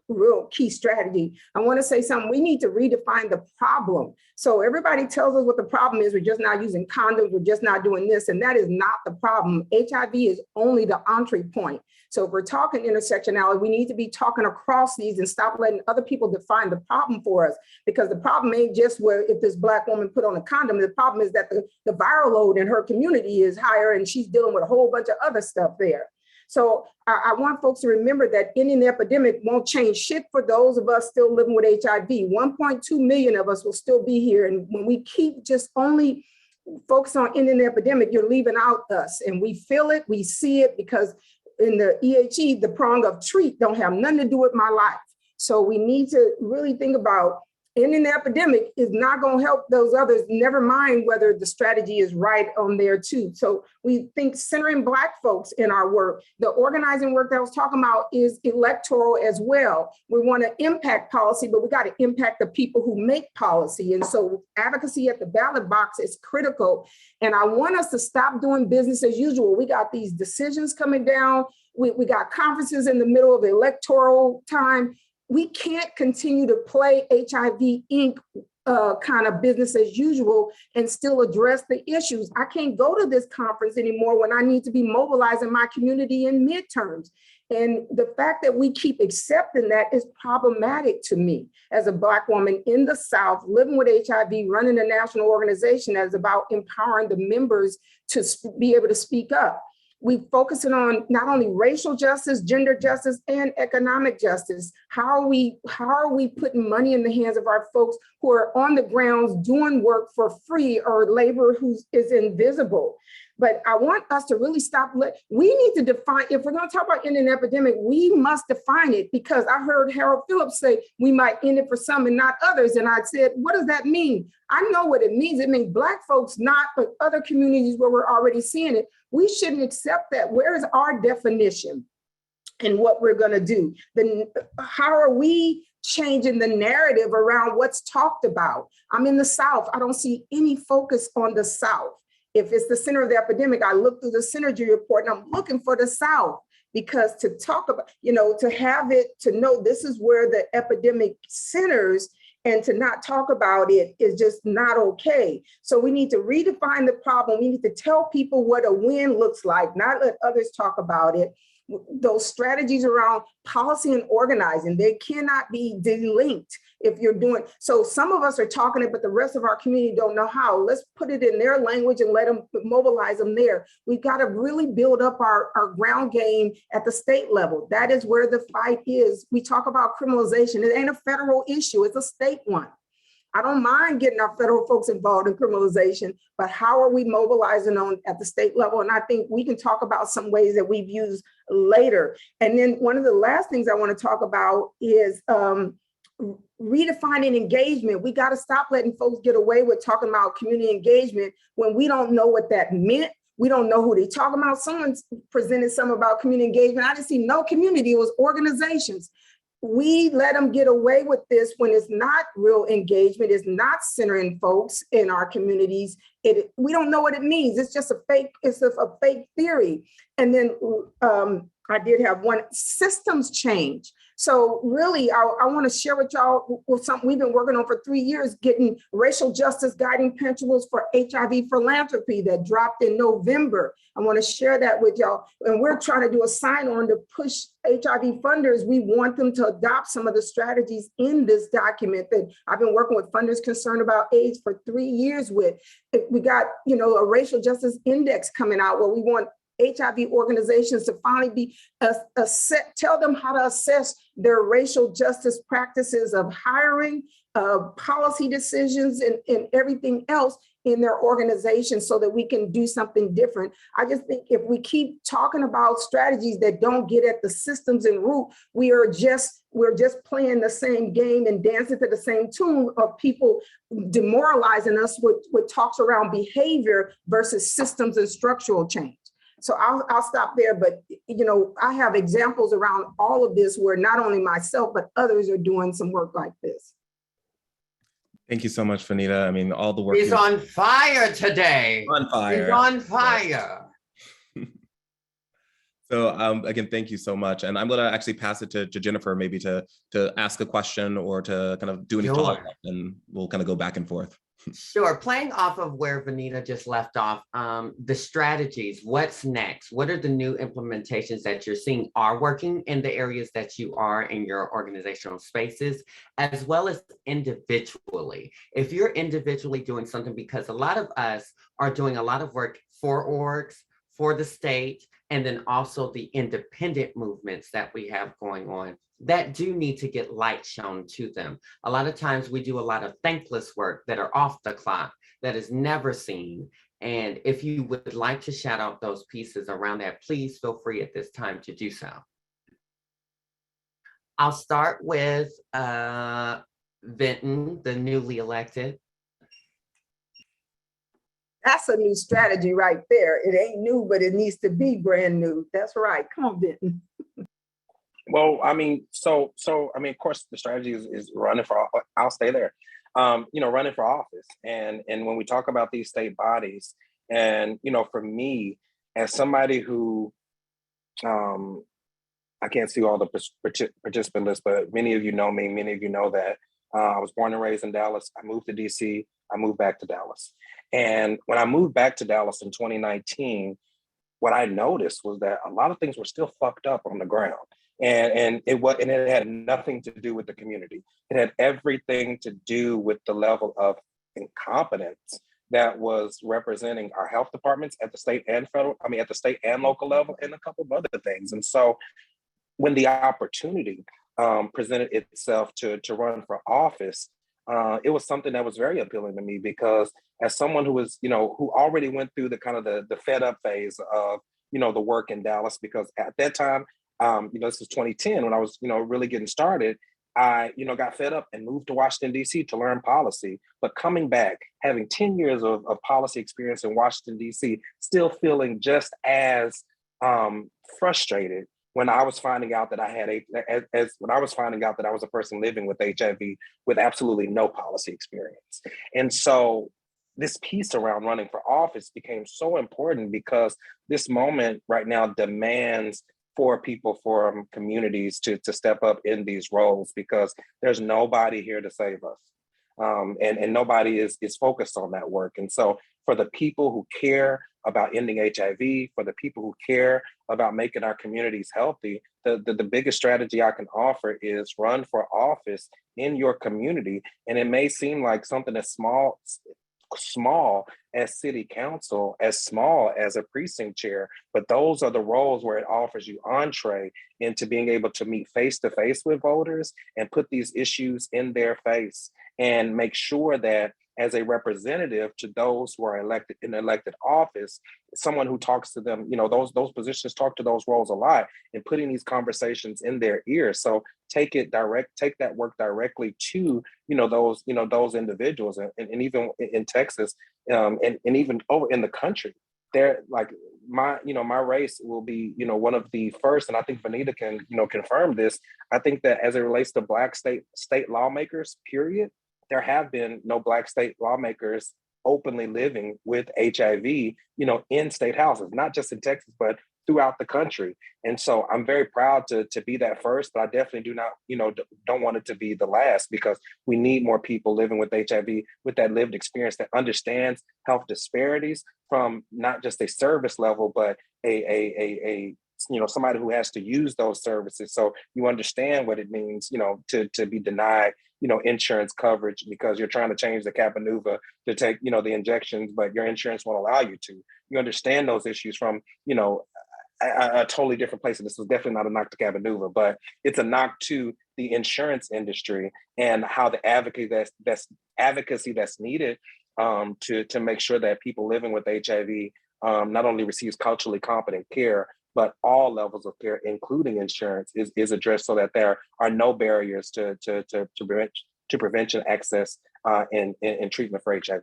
real key strategy. I want to say something. We need to redefine the problem. So everybody tells us what the problem is. We're just not using condoms. We're just not doing this. And that is not the problem. HIV is only the entry point. So if we're talking intersectionality, we need to be talking across these and stop letting other people define the problem for us. Because the problem ain't just where if this Black woman put on a condom. The problem is that the viral load in her community is higher, and she's dealing with a whole bunch of other stuff there. So I want folks to remember that ending the epidemic won't change shit for those of us still living with HIV. 1.2 million of us will still be here. And when we keep just only focus on ending the epidemic, you're leaving out us. And we feel it, we see it, because in the EHE, the prong of treat don't have nothing to do with my life. So we need to really think about ending the epidemic is not going to help those others, never mind whether the strategy is right on there too. So we think centering Black folks in our work. The organizing work that I was talking about is electoral as well. We want to impact policy, but we got to impact the people who make policy. And so advocacy at the ballot box is critical. And I want us to stop doing business as usual. We got these decisions coming down. We got conferences in the middle of the electoral time. We can't continue to play HIV Inc. Kind of business as usual and still address the issues. I can't go to this conference anymore when I need to be mobilizing my community in midterms. And the fact that we keep accepting that is problematic to me as a Black woman in the South, living with HIV, running a national organization that is about empowering the members to be able to speak up. We focusing on not only racial justice, gender justice, and economic justice. How are we putting money in the hands of our folks who are on the grounds doing work for free, or labor who is invisible? But I want us to really stop. We need to define, if we're going to talk about ending an epidemic, we must define it, because I heard Harold Phillips say we might end it for some and not others. And I said, what does that mean? I know what it means. It means Black folks, not, but other communities where we're already seeing it. We shouldn't accept that. Where is our definition and what we're going to do? Then how are we changing the narrative around what's talked about? I'm in the South. I don't see any focus on the South. If it's the center of the epidemic, I look through the synergy report and I'm looking for the South, because to talk about, to have it, to know this is where the epidemic centers, and to not talk about it is just not okay. So we need to redefine the problem. We need to tell people what a win looks like, not let others talk about it. Those strategies around policy and organizing, they cannot be delinked if you're doing. So some of us are talking it, but the rest of our community don't know how. Let's put it in their language and let them mobilize them there. We've got to really build up our ground game at the state level. That is where the fight is. We talk about criminalization. It ain't a federal issue, it's a state one. I don't mind getting our federal folks involved in criminalization, but how are we mobilizing on at the state level? And I think we can talk about some ways that we've used later. And then one of the last things I want to talk about is redefining engagement. We got to stop letting folks get away with talking about community engagement when we don't know what that meant. We don't know who they talking about. Someone presented some about community engagement. I didn't see no community, it was organizations. We let them get away with this when it's not real engagement, it's not centering folks in our communities. We don't know what it means. It's just a fake theory. And then I did have one, systems change. So really, I want to share with y'all with something we've been working on for 3 years, getting racial justice guiding principles for HIV philanthropy that dropped in November. I want to share that with y'all. And we're trying to do a sign-on to push HIV funders. We want them to adopt some of the strategies in this document that I've been working with funders concerned about AIDS for 3 years with. We got, a racial justice index coming out where we want HIV organizations to finally be tell them how to assess their racial justice practices of hiring, policy decisions, and everything else in their organization, so that we can do something different. I just think if we keep talking about strategies that don't get at the systems and root, we're just playing the same game and dancing to the same tune of people demoralizing us with talks around behavior versus systems and structural change. So I'll stop there, but I have examples around all of this where not only myself, but others are doing some work like this. Thank you so much, Vanita. I mean, all the work. He's on fire today. On fire. He's on fire. So again, thank you so much. And I'm gonna actually pass it to Jennifer, maybe to ask a question or to kind of do any follow-up, and we'll kind of go back and forth. Sure. Playing off of where Vanita just left off, the strategies, what's next? What are the new implementations that you're seeing are working in the areas that you are in your organizational spaces, as well as individually? If you're individually doing something, because a lot of us are doing a lot of work for orgs, for the state, and then also the independent movements that we have going on that do need to get light shown to them. A lot of times we do a lot of thankless work that are off the clock, that is never seen. And if you would like to shout out those pieces around that, please feel free at this time to do so. I'll start with Vinton, the newly elected. That's a new strategy right there. It ain't new, but it needs to be brand new. That's right. Come on, Vinton. Well, I mean, of course, the strategy is running for. I'll stay there. Running for office, and when we talk about these state bodies, and for me, as somebody who, I can't see all the participant lists, but many of you know me. Many of you know that I was born and raised in Dallas. I moved to DC. I moved back to Dallas, and when I moved back to Dallas in 2019. what I noticed was that a lot of things were still fucked up on the ground. And it had nothing to do with the community. It had everything to do with the level of incompetence that was representing our health departments at the state and at the state and local level, and a couple of other things. And so when the opportunity presented itself to run for office, it was something that was very appealing to me, because as someone who was, who already went through the kind of the fed up phase of, the work in Dallas, because at that time, this was 2010 when I was, really getting started. I, got fed up and moved to Washington, D.C. to learn policy. But coming back, having 10 years of policy experience in Washington, D.C., still feeling just as frustrated when I was finding out that I had when I was finding out that I was a person living with HIV with absolutely no policy experience. And so this piece around running for office became so important, because this moment right now demands for people from communities to step up in these roles, because there's nobody here to save us. And nobody is focused on that work. And so for the people who care about ending HIV, for the people who care about making our communities healthy, the biggest strategy I can offer is run for office in your community. And it may seem like something that's small as city council, as small as a precinct chair, but those are the roles where it offers you entree into being able to meet face to face with voters and put these issues in their face, and make sure that as a representative to those who are elected in elected office, someone who talks to them, those positions talk to those roles a lot, and putting these conversations in their ears. So take that work directly to, those individuals. And even in Texas, and even over in the country, they're like, my race will be, one of the first, and I think Vanita can, confirm this. I think that as it relates to Black state lawmakers, period, there have been no Black state lawmakers openly living with HIV, in state houses, not just in Texas, but throughout the country. And so I'm very proud to be that first, but I definitely do not, don't want it to be the last, because we need more people living with HIV with that lived experience that understands health disparities from not just a service level, but a somebody who has to use those services. So you understand what it means, to be denied, insurance coverage because you're trying to change the Capanuva to take, the injections, but your insurance won't allow you to. You understand those issues from, a totally different place. And this was definitely not a knock to Capanuva, but it's a knock to the insurance industry and how the advocacy that's needed to make sure that people living with HIV not only receives culturally competent care, but all levels of care, including insurance, is addressed, so that there are no barriers to prevention, access, and treatment for HIV.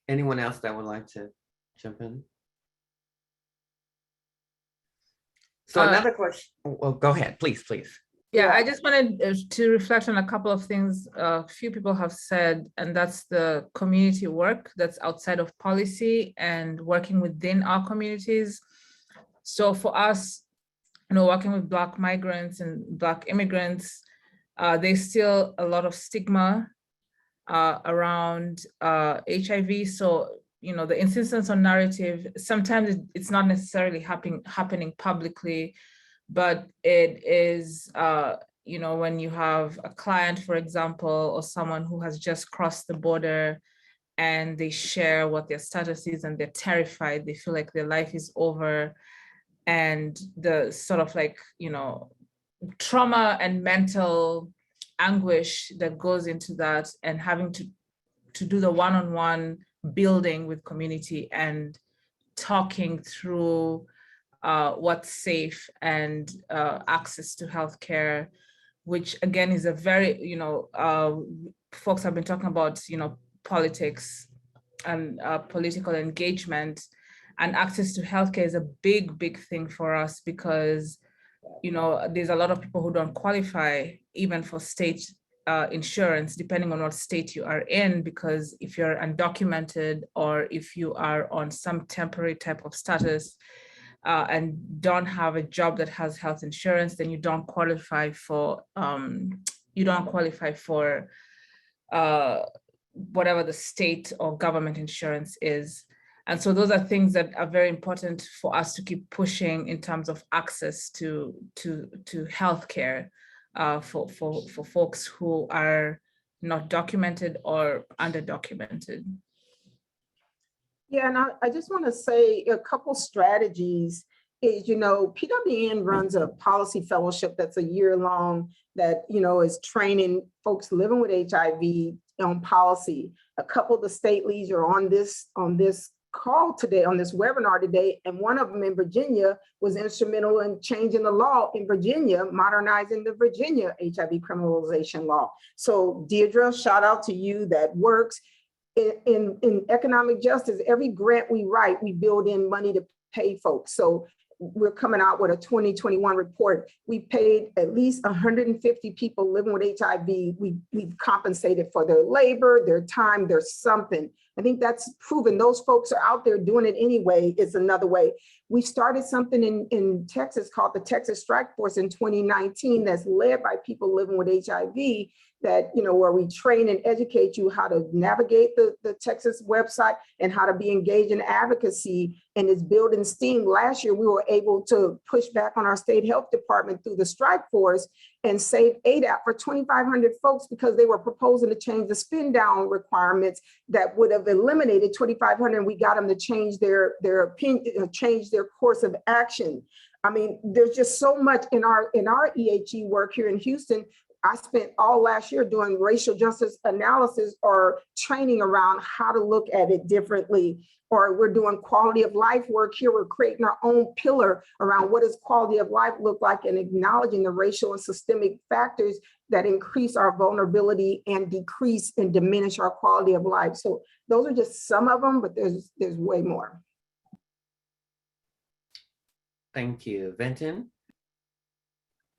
Anyone else that would like to jump in? So another question. Well, go ahead, please. Yeah, I just wanted to reflect on a couple of things a few people have said, and that's the community work that's outside of policy and working within our communities. So for us, working with Black migrants and Black immigrants, there's still a lot of stigma around HIV. So, the insistence on narrative, sometimes it's not necessarily happening publicly, but it is, when you have a client, for example, or someone who has just crossed the border and they share what their status is and they're terrified, they feel like their life is over, and the sort of trauma and mental anguish that goes into that, and having to do the one-on-one building with community and talking through what's safe and access to healthcare, which again is a very, folks have been talking about, politics and political engagement, and access to healthcare is a big thing for us, because there's a lot of people who don't qualify even for state insurance, depending on what state you are in, because if you're undocumented or if you are on some temporary type of status and don't have a job that has health insurance, then you don't qualify for whatever the state or government insurance is. And so those are things that are very important for us to keep pushing in terms of access to healthcare for folks who are not documented or underdocumented. Yeah, and I just want to say a couple strategies is, PWN runs a policy fellowship that's a year long that, is training folks living with HIV on policy. A couple of the state leads are on this call today, on this webinar today, and one of them in Virginia was instrumental in changing the law in Virginia, modernizing the Virginia HIV criminalization law. So Deirdre, shout out to you, that works. In economic justice, every grant we write, we build in money to pay folks. So we're coming out with a 2021 report. We paid at least 150 people living with HIV. We've compensated for their labor, their time, their something. I think that's proven those folks are out there doing it anyway. Is another way. We started something in Texas called the Texas Strike Force in 2019 that's led by people living with HIV, that, where we train and educate you how to navigate the Texas website and how to be engaged in advocacy, and it's building steam. Last year, we were able to push back on our state health department through the strike force and save ADAP for 2,500 folks because they were proposing to change the spin down requirements that would have eliminated 2,500. We got them to change their opinion, change their course of action. I mean, there's just so much in our EHE work here in Houston. I spent all last year doing racial justice analysis or training around how to look at it differently. Or we're doing quality of life work here. We're creating our own pillar around what does quality of life look like, and acknowledging the racial and systemic factors that increase our vulnerability and decrease and diminish our quality of life. So those are just some of them, but there's way more. Thank you. Vinton?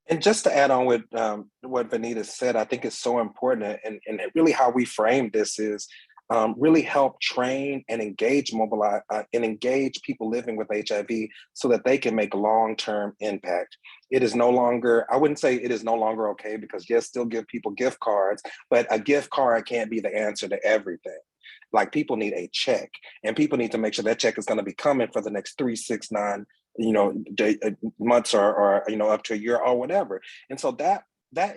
And just to add on with what Vanita said, I think it's so important, and really how we frame this is really help train and mobilize and engage people living with HIV so that they can make long-term impact. It is no longer, I wouldn't say it is no longer okay, because yes, still give people gift cards, but a gift card can't be the answer to everything. Like, people need a check, and people need to make sure that check is going to be coming for the next 3, 6, 9 months or up to a year or whatever. And so that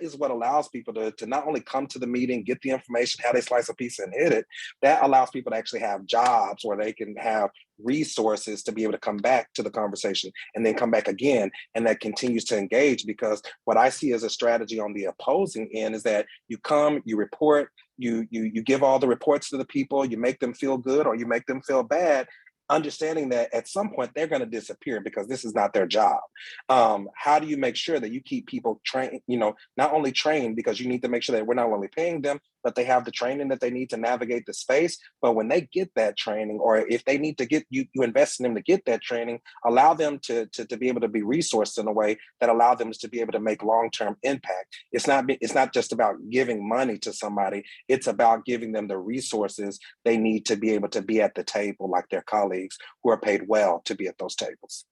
is what allows people to not only come to the meeting, get the information, how they slice a piece and hit it. That allows people to actually have jobs where they can have resources to be able to come back to the conversation and then come back again. And that continues to engage, because what I see as a strategy on the opposing end is that you come, you report, you give all the reports to the people, you make them feel good or you make them feel bad, understanding that at some point they're going to disappear because this is not their job. How do you make sure that you keep people trained, not only trained, because you need to make sure that we're not only paying them, but they have the training that they need to navigate the space. But when they get that training, or if they need to get, you invest in them to get that training, allow them to be able to be resourced in a way that allow them to be able to make long-term impact. It's not just about giving money to somebody, it's about giving them the resources they need to be able to be at the table like their colleagues who are paid well to be at those tables.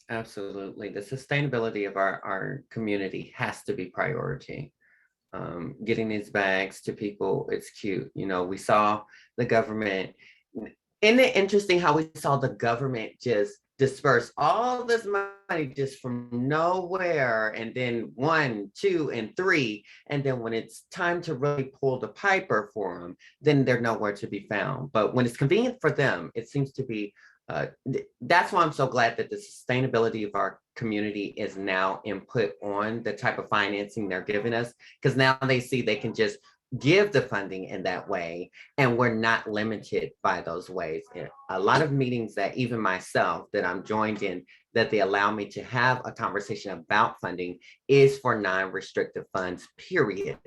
Absolutely. The sustainability of our community has to be priority. Getting these bags to people, it's cute. We saw the government, isn't it interesting how we saw the government just disperse all this money just from nowhere, and then 1, 2, and 3, and then when it's time to really pull the piper for them, then they're nowhere to be found. But when it's convenient for them, it seems to be that's why I'm so glad that the sustainability of our community is now input on the type of financing they're giving us, because now they see they can just give the funding in that way, and we're not limited by those ways. A lot of meetings that even myself that I'm joined in, that they allow me to have a conversation about funding, is for non-restrictive funds, period,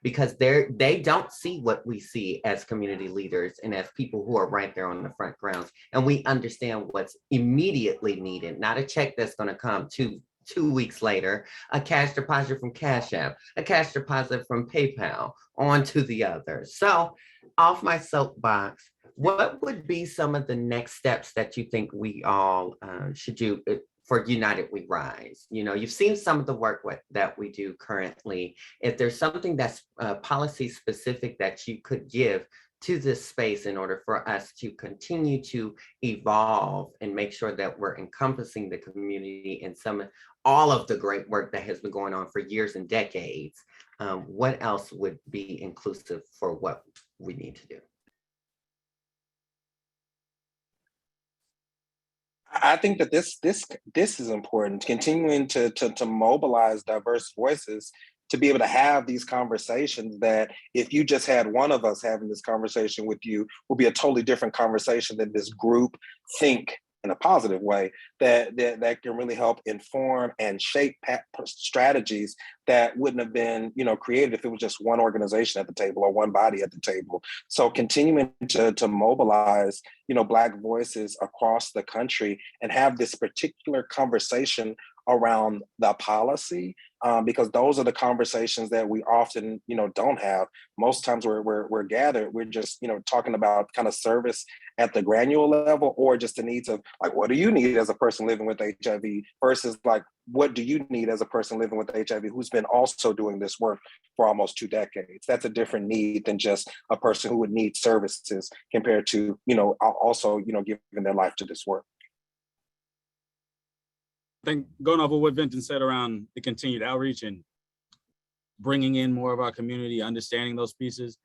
because they don't see what we see as community leaders and as people who are right there on the front grounds, and we understand what's immediately needed, not a check that's going to come two weeks later, a cash deposit from Cash App, a cash deposit from PayPal, on to the other. So off my soapbox, what would be some of the next steps that you think we all should do for United We Rise. You know, you've seen some of the work that we do currently. If there's something that's policy specific that you could give to this space in order for us to continue to evolve and make sure that we're encompassing the community in all of the great work that has been going on for years and decades, what else would be inclusive for what we need to do? I think that this is important, continuing to mobilize diverse voices to be able to have these conversations that if you just had one of us having this conversation with you will be a totally different conversation than this group think in a positive way that can really help inform and shape strategies that wouldn't have been, you know, created if it was just one organization at the table or one body at the table. So continuing to mobilize, you know, Black voices across the country and have this particular conversation around the policy, because those are the conversations that we often, you know, don't have. Most times we're gathered, we're just, you know, talking about kind of service at the granular level, or just the needs of like, what do you need as a person living with HIV versus like, what do you need as a person living with HIV who's been also doing this work for almost 2 decades? That's a different need than just a person who would need services compared to, you know, also, you know, giving their life to this work. I think going off of what Vinton said around the continued outreach and bringing in more of our community, understanding those pieces,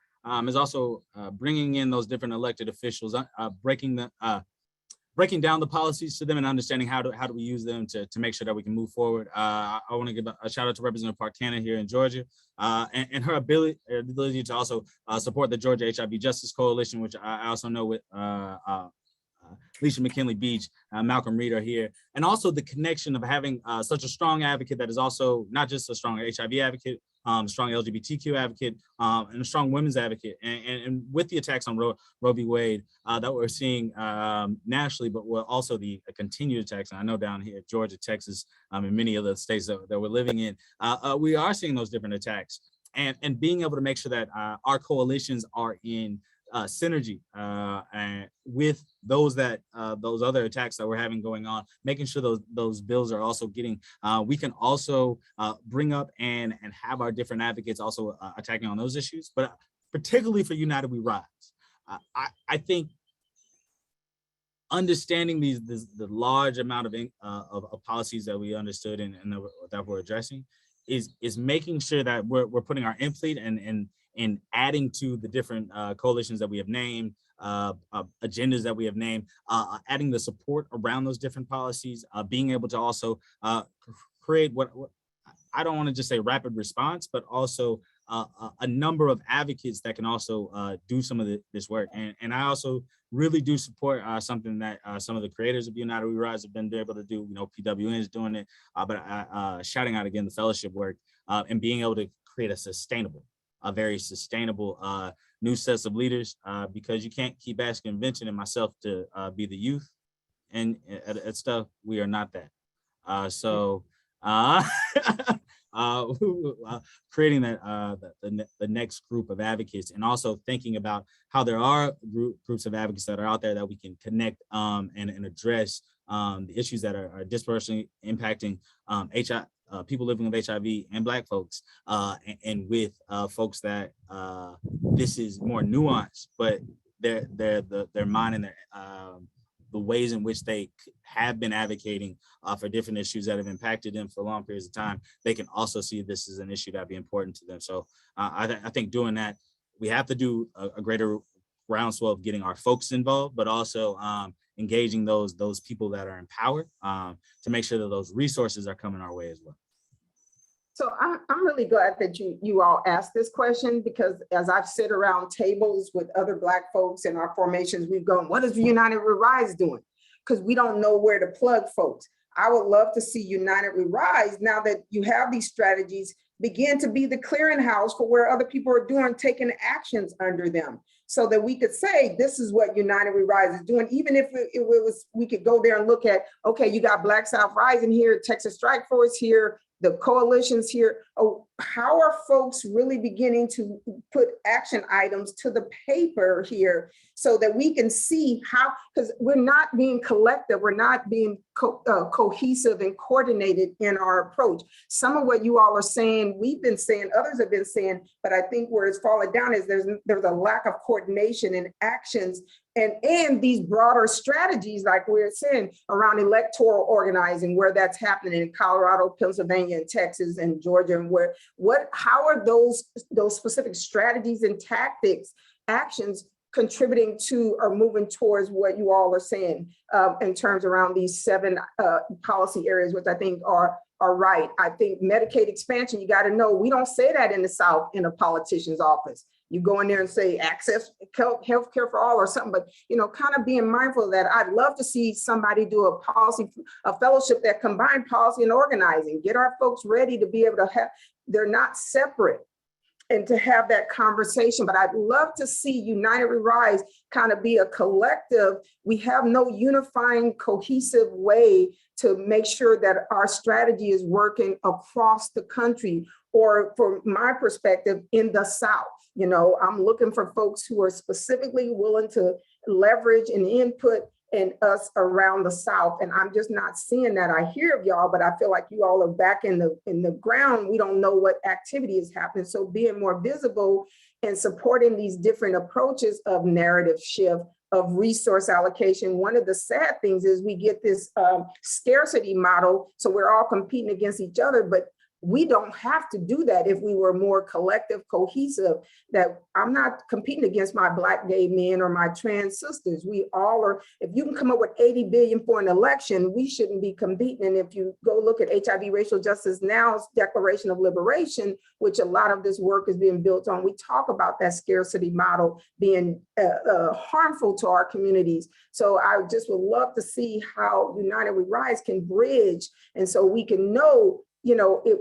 is also bringing in those different elected officials, breaking down the policies to them and understanding how do we use them to make sure that we can move forward. I want to give a shout out to Representative Parkana here in Georgia, and her ability to also support the Georgia HIV Justice Coalition, which I also know with Alicia McKinley Beach, Malcolm Reed are here, and also the connection of having such a strong advocate that is also not just a strong HIV advocate, strong LGBTQ advocate, and a strong women's advocate. And with the attacks on Roe v. Wade that we're seeing nationally, but also the continued attacks, and I know down here, Georgia, Texas, and many of the states that we're living in, we are seeing those different attacks. And being able to make sure that our coalitions are in synergy and with those other attacks that we're having going on, making sure those bills are also getting, we can also bring up and have our different advocates also attacking on those issues, but particularly for United We Rise. I think understanding the large amount of policies that we understood and that we're addressing is making sure that we're putting our input and adding to the different coalitions that we have named, agendas that we have named, adding the support around those different policies, being able to also create what I don't want to just say rapid response, but also a number of advocates that can also do some of this work. And I also really do support something that some of the creators of United We Rise have been able to do. You know, PWN is doing it, but shouting out again the fellowship work and being able to create a very sustainable new sets of leaders, because you can't keep asking Vincent and myself to be the youth and at stuff. We are not that. So creating the next group of advocates, and also thinking about how there are groups of advocates that are out there that we can connect and address the issues that are disproportionately impacting people living with HIV and Black folks, and with folks that this is more nuanced, but their mind and the ways in which they have been advocating for different issues that have impacted them for long periods of time, they can also see this as an issue that'd be important to them. So I think doing that, we have to do a greater groundswell of getting our folks involved, but also engaging those people that are in power to make sure that those resources are coming our way as well. So I'm really glad that you all asked this question, because as I've sit around tables with other Black folks in our formations, we've gone, what is United We Rise doing? Because we don't know where to plug folks. I would love to see United We Rise, now that you have these strategies, begin to be the clearinghouse for where other people are doing, taking actions under them, so that we could say, this is what United We Rise is doing. Even if it was, we could go there and look at, okay, you got Black South Rising here, Texas Strike Force here, the coalitions here, how are folks really beginning to put action items to the paper here so that we can see how, because we're not being collective, we're not being cohesive and coordinated in our approach. Some of what you all are saying, we've been saying, others have been saying, but I think where it's fallen down is there's a lack of coordination and actions and these broader strategies, like we're saying, around electoral organizing, where that's happening in Colorado, Pennsylvania, and Texas, and Georgia, and how are those specific strategies and tactics, actions contributing to or moving towards what you all are saying in terms around these 7 policy areas, which I think are right. I think Medicaid expansion, you got to know, we don't say that in the South in a politician's office. You go in there and say access health care for all or something, but kind of being mindful of that. I'd love to see somebody do a fellowship that combine policy and organizing, get our folks ready to be able to have, they're not separate, and to have that conversation. But I'd love to see United We Rise kind of be a collective. We have no unifying, cohesive way to make sure that our strategy is working across the country, or from my perspective, in the South. I'm looking for folks who are specifically willing to leverage and input in us around the South. And I'm just not seeing that. I hear of y'all, but I feel like you all are back in the ground. We don't know what activity is happening. So being more visible and supporting these different approaches of narrative shift, of resource allocation. One of the sad things is we get this scarcity model. So we're all competing against each other, but we don't have to do that if we were more collective, cohesive, that I'm not competing against my Black gay men or my trans sisters. We all are, if you can come up with 80 billion for an election, we shouldn't be competing. And if you go look at HIV Racial Justice Now's Declaration of Liberation, which a lot of this work is being built on, we talk about that scarcity model being harmful to our communities. So I just would love to see how United We Rise can bridge, and so we can know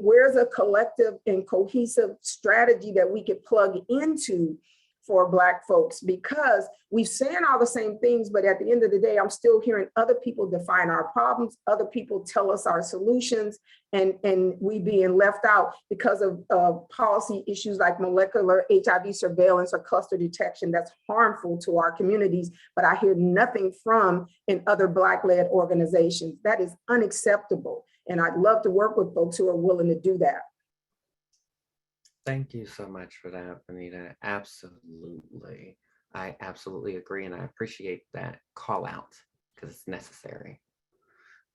where's a collective and cohesive strategy that we could plug into for Black folks, because we've saying all the same things, but at the end of the day, I'm still hearing other people define our problems, other people tell us our solutions, and we being left out because of policy issues like molecular HIV surveillance or cluster detection that's harmful to our communities, but I hear nothing from in other Black-led organizations. That is unacceptable. And I'd love to work with folks who are willing to do that. Thank you so much for that, Benita. Absolutely. I absolutely agree. And I appreciate that call out because it's necessary.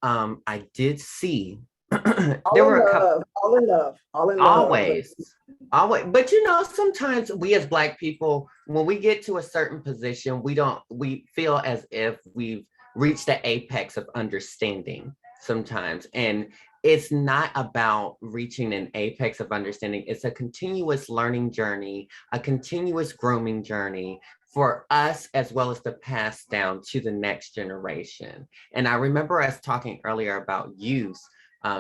I did see there were a couple. All in love. Always. But sometimes we as Black people, when we get to a certain position, we feel as if we've reached the apex of understanding sometimes. And it's not about reaching an apex of understanding. It's a continuous learning journey, a continuous grooming journey for us, as well as to pass down to the next generation. And I remember us talking earlier about youth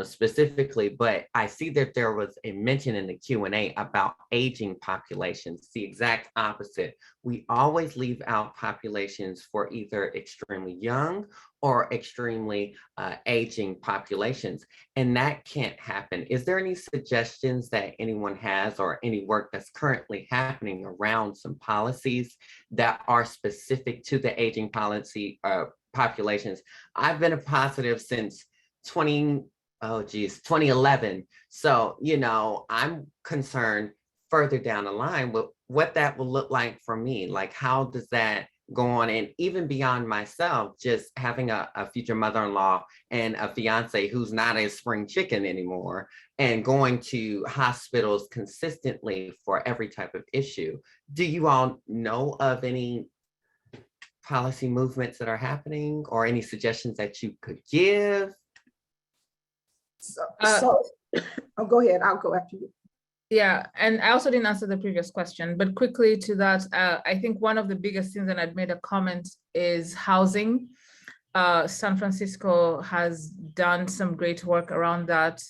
specifically, but I see that there was a mention in the Q&A about aging populations, the exact opposite. We always leave out populations for either extremely young or extremely aging populations, and that can't happen. Is there any suggestions that anyone has or any work that's currently happening around some policies that are specific to the aging policy populations? I've been a positive since 2011. So, I'm concerned further down the line with what that will look like for me. Like, how does that go on? And even beyond myself, just having a future mother-in-law and a fiance who's not a spring chicken anymore and going to hospitals consistently for every type of issue. Do you all know of any policy movements that are happening or any suggestions that you could give? Go ahead. I'll go after you. Yeah, and I also didn't answer the previous question, but quickly to that, I think one of the biggest things, and I'd made a comment, is housing. San Francisco has done some great work around that.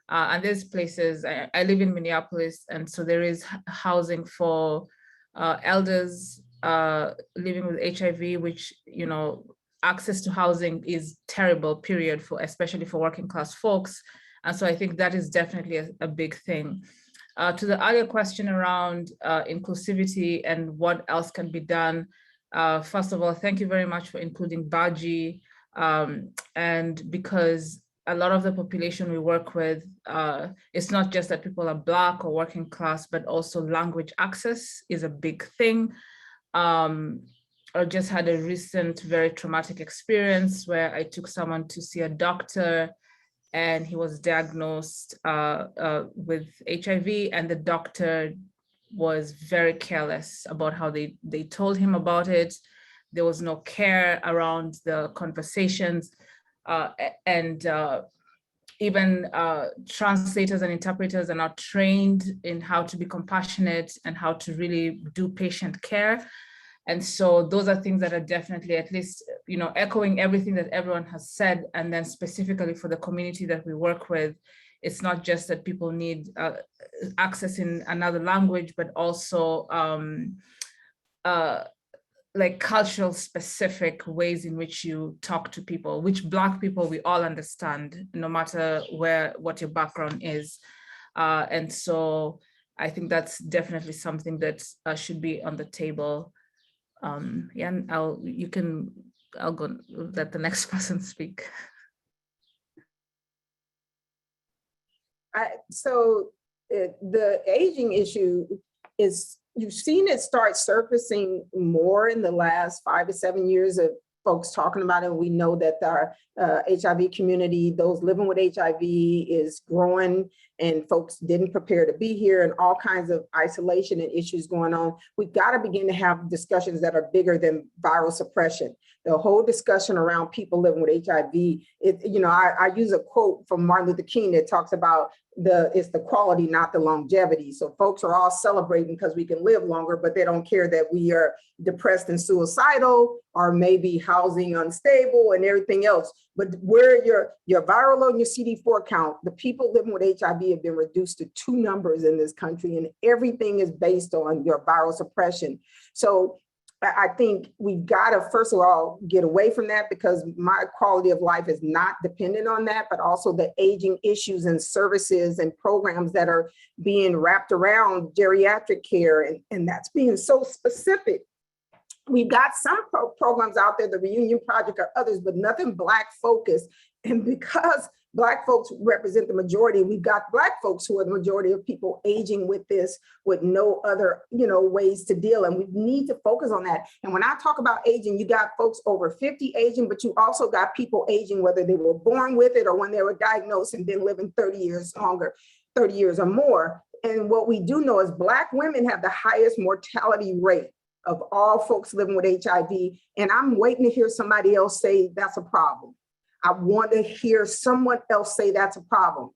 And there's places, I live in Minneapolis, and so there is housing for elders living with HIV, which, access to housing is terrible, period, especially for working class folks. And so I think that is definitely a big thing. To the earlier question around inclusivity and what else can be done, first of all, thank you very much for including Baji. And because a lot of the population we work with, it's not just that people are Black or working class, but also language access is a big thing. I just had a recent very traumatic experience where I took someone to see a doctor and he was diagnosed with HIV, and the doctor was very careless about how they told him about it. There was no care around the conversations, and even translators and interpreters are not trained in how to be compassionate and how to really do patient care. And so those are things that are definitely, at least, echoing everything that everyone has said. And then specifically for the community that we work with, it's not just that people need access in another language, but also like cultural specific ways in which you talk to people, which Black people we all understand, no matter what your background is. And so I think that's definitely something that should be on the table. Yeah, and I'll go let the next person speak. The aging issue is, you've seen it start surfacing more in the last 5 to 7 years of folks talking about it. We know that our HIV community, those living with HIV, is growing, and folks didn't prepare to be here, and all kinds of isolation and issues going on. We've got to begin to have discussions that are bigger than viral suppression. The whole discussion around people living with HIV, I use a quote from Martin Luther King that talks about it's the quality, not the longevity. So folks are all celebrating because we can live longer, but they don't care that we are depressed and suicidal, or maybe housing unstable and everything else. But where your viral load and your CD4 count, the people living with HIV have been reduced to 2 numbers in this country, and everything is based on your viral suppression. So I think we've got to, first of all, get away from that, because my quality of life is not dependent on that, but also the aging issues and services and programs that are being wrapped around geriatric care, and that's being so specific. We've got some programs out there, the Reunion Project or others, but nothing Black focused. And because Black folks represent the majority, we've got Black folks who are the majority of people aging with this, with no other, ways to deal. And we need to focus on that. And when I talk about aging, you got folks over 50 aging, but you also got people aging, whether they were born with it or when they were diagnosed and been living 30 years longer, 30 years or more. And what we do know is Black women have the highest mortality rate of all folks living with HIV. And I'm waiting to hear somebody else say that's a problem. I want to hear someone else say that's a problem.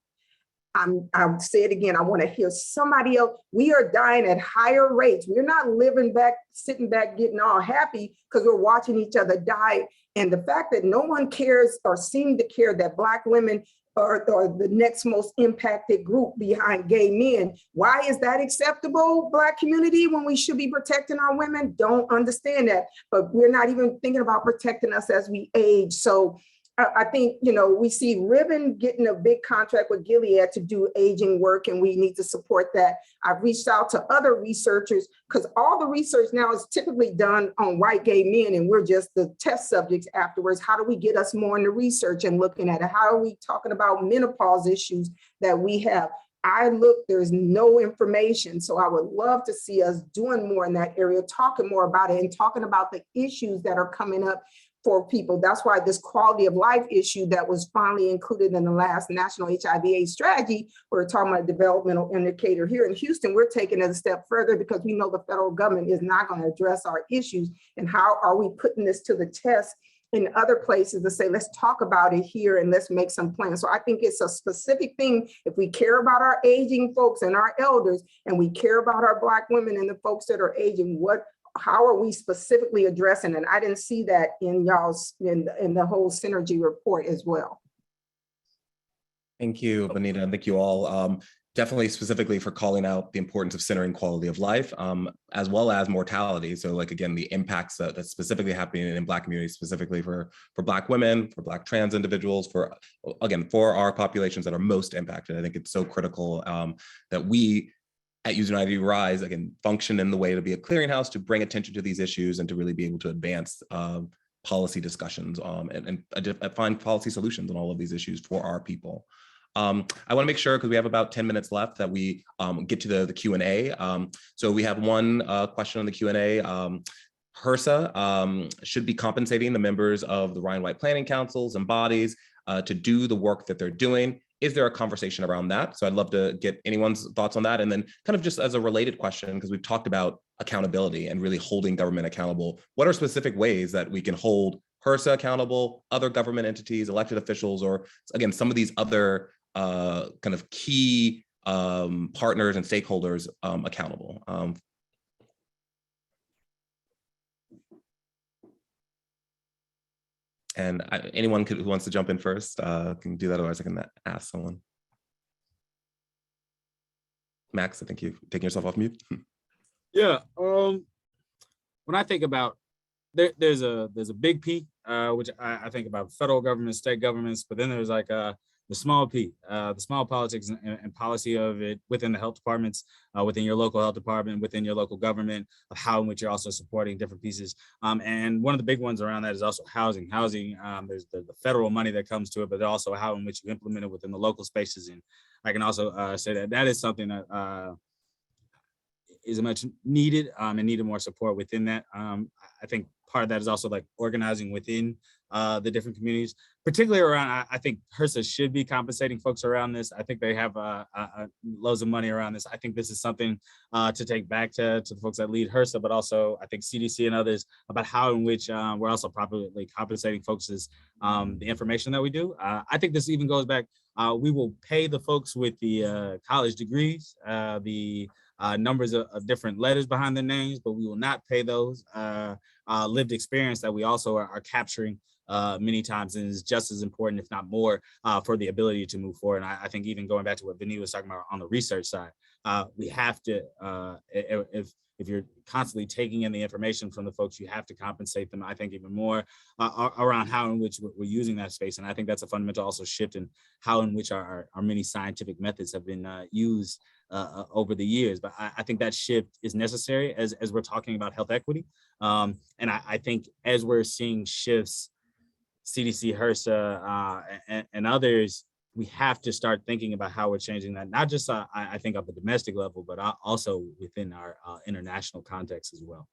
I'll say it again. I want to hear somebody else. We are dying at higher rates. We're not sitting back, getting all happy because we're watching each other die. And the fact that no one cares or seems to care that Black women are the next most impacted group behind gay men. Why is that acceptable, Black community, when we should be protecting our women? Don't understand that. But we're not even thinking about protecting us as we age. So I think, we see Ribbon getting a big contract with Gilead to do aging work, and we need to support that. I've reached out to other researchers, because all the research now is typically done on white gay men, and we're just the test subjects afterwards. How do we get us more into research and looking at it? How are we talking about menopause issues that we have? There's no information. So I would love to see us doing more in that area, talking more about it, and talking about the issues that are coming up for people. That's why this quality of life issue that was finally included in the last National HIV/AIDS strategy, we're talking about a developmental indicator here in Houston, we're taking it a step further because we know the federal government is not going to address our issues. And how are we putting this to the test in other places to say, let's talk about it here and let's make some plans. So I think it's a specific thing. If we care about our aging folks and our elders, and we care about our Black women and the folks that are aging, how are we specifically addressing? And I didn't see that in y'all's, in the whole synergy report as well. Thank you, Benita, and thank you all. definitely specifically for calling out the importance of centering quality of life, as well as mortality. So like, again, the impacts that's specifically happening in Black communities, specifically for Black women, for Black trans individuals, for our populations that are most impacted. I think it's so critical that we at United Rise, again, function in the way to be a clearinghouse, to bring attention to these issues and to really be able to advance policy discussions and find policy solutions on all of these issues for our people. I want to make sure, because we have about 10 minutes left, that we get to the Q&A. So we have one question on the Q&A. HRSA should be compensating the members of the Ryan White Planning Councils and bodies to do the work that they're doing. Is there a conversation around that? So I'd love to get anyone's thoughts on that. And then kind of just as a related question, because we've talked about accountability and really holding government accountable, what are specific ways that we can hold HRSA accountable, other government entities, elected officials, or again, some of these other kind of key partners and stakeholders accountable? And anyone who wants to jump in first can do that, otherwise I can ask someone. Max, I think you've taken yourself off mute. Yeah, when I think about, there's a big P, which I think about federal government, state governments, but then there's like the small P, the small politics and policy of it within the health departments, within your local health department, within your local government, of how in which you're also supporting different pieces. And one of the big ones around that is also housing. Housing, there's the federal money that comes to it, but also how in which you implement it within the local spaces. And I can also say that that is something that is much needed and needed more support within that. I think part of that is also like organizing within the different communities, particularly around, I think HRSA should be compensating folks around this. I think they have loads of money around this. I think this is something to take back to the folks that lead HRSA, but also I think CDC and others, about how in which we're also properly compensating folks is the information that we do. I think this even goes back, we will pay the folks with the college degrees, the numbers of different letters behind their names, but we will not pay those lived experience that we also are capturing many times, and is just as important, if not more, for the ability to move forward. And I think even going back to what Vinny was talking about on the research side, we have to, if you're constantly taking in the information from the folks, you have to compensate them, I think, even more around how in which we're using that space. And I think that's a fundamental also shift in how in which our many scientific methods have been used over the years. But I think that shift is necessary as we're talking about health equity. And I think as we're seeing shifts, CDC, HRSA, and others, we have to start thinking about how we're changing that, not just I think at the domestic level, but also within our international context as well.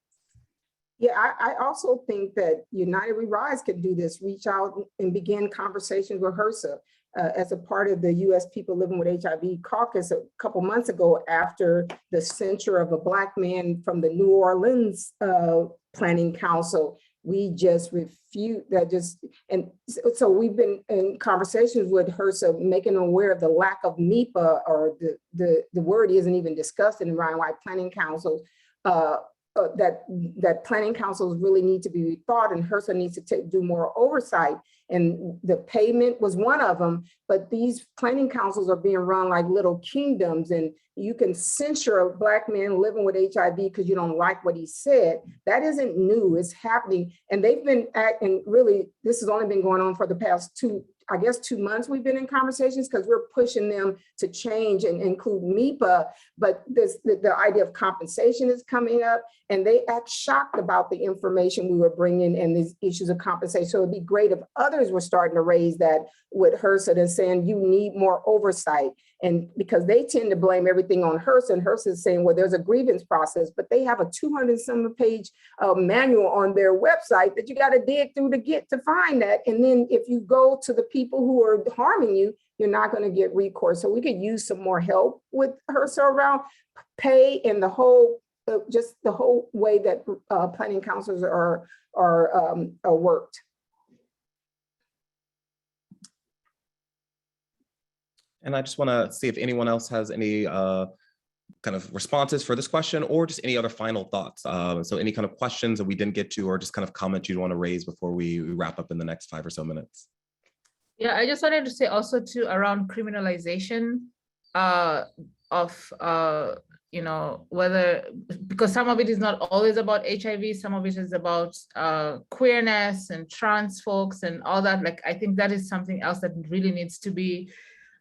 Yeah, I also think that United We Rise could do this, reach out and begin conversations with HRSA as a part of the U.S. People Living with HIV caucus a couple months ago, after the censure of a Black man from the New Orleans Planning Council. We just refute that, and so we've been in conversations with HRSA, making them aware of the lack of MIPA, or the word isn't even discussed in the Ryan White Planning Council, that planning councils really need to be rethought, and HRSA needs to do more oversight. And the payment was one of them, but these planning councils are being run like little kingdoms, and you can censure a Black man living with HIV because you don't like what he said. That isn't new, it's happening. And they've been acting, really, this has only been going on for the past 2 months we've been in conversations, because we're pushing them to change and include MIPA, but the idea of compensation is coming up, and they act shocked about the information we were bringing and these issues of compensation. So it'd be great if others were starting to raise that with HRSA and saying you need more oversight. And because they tend to blame everything on HRSA, and HRSA is saying, well, there's a grievance process, but they have a 200-some page manual on their website that you got to dig through to find that. And then if you go to the people who are harming you, you're not going to get recourse. So we could use some more help with HRSA around pay and the whole, just the whole way that planning councils are worked. And I just want to see if anyone else has any kind of responses for this question, or just any other final thoughts. So any kind of questions that we didn't get to, or just kind of comments you'd want to raise before we wrap up in the next 5 or so minutes. Yeah, I just wanted to say also too, around criminalization of whether, because some of it is not always about HIV, some of it is about queerness and trans folks and all that. Like, I think that is something else that really needs to be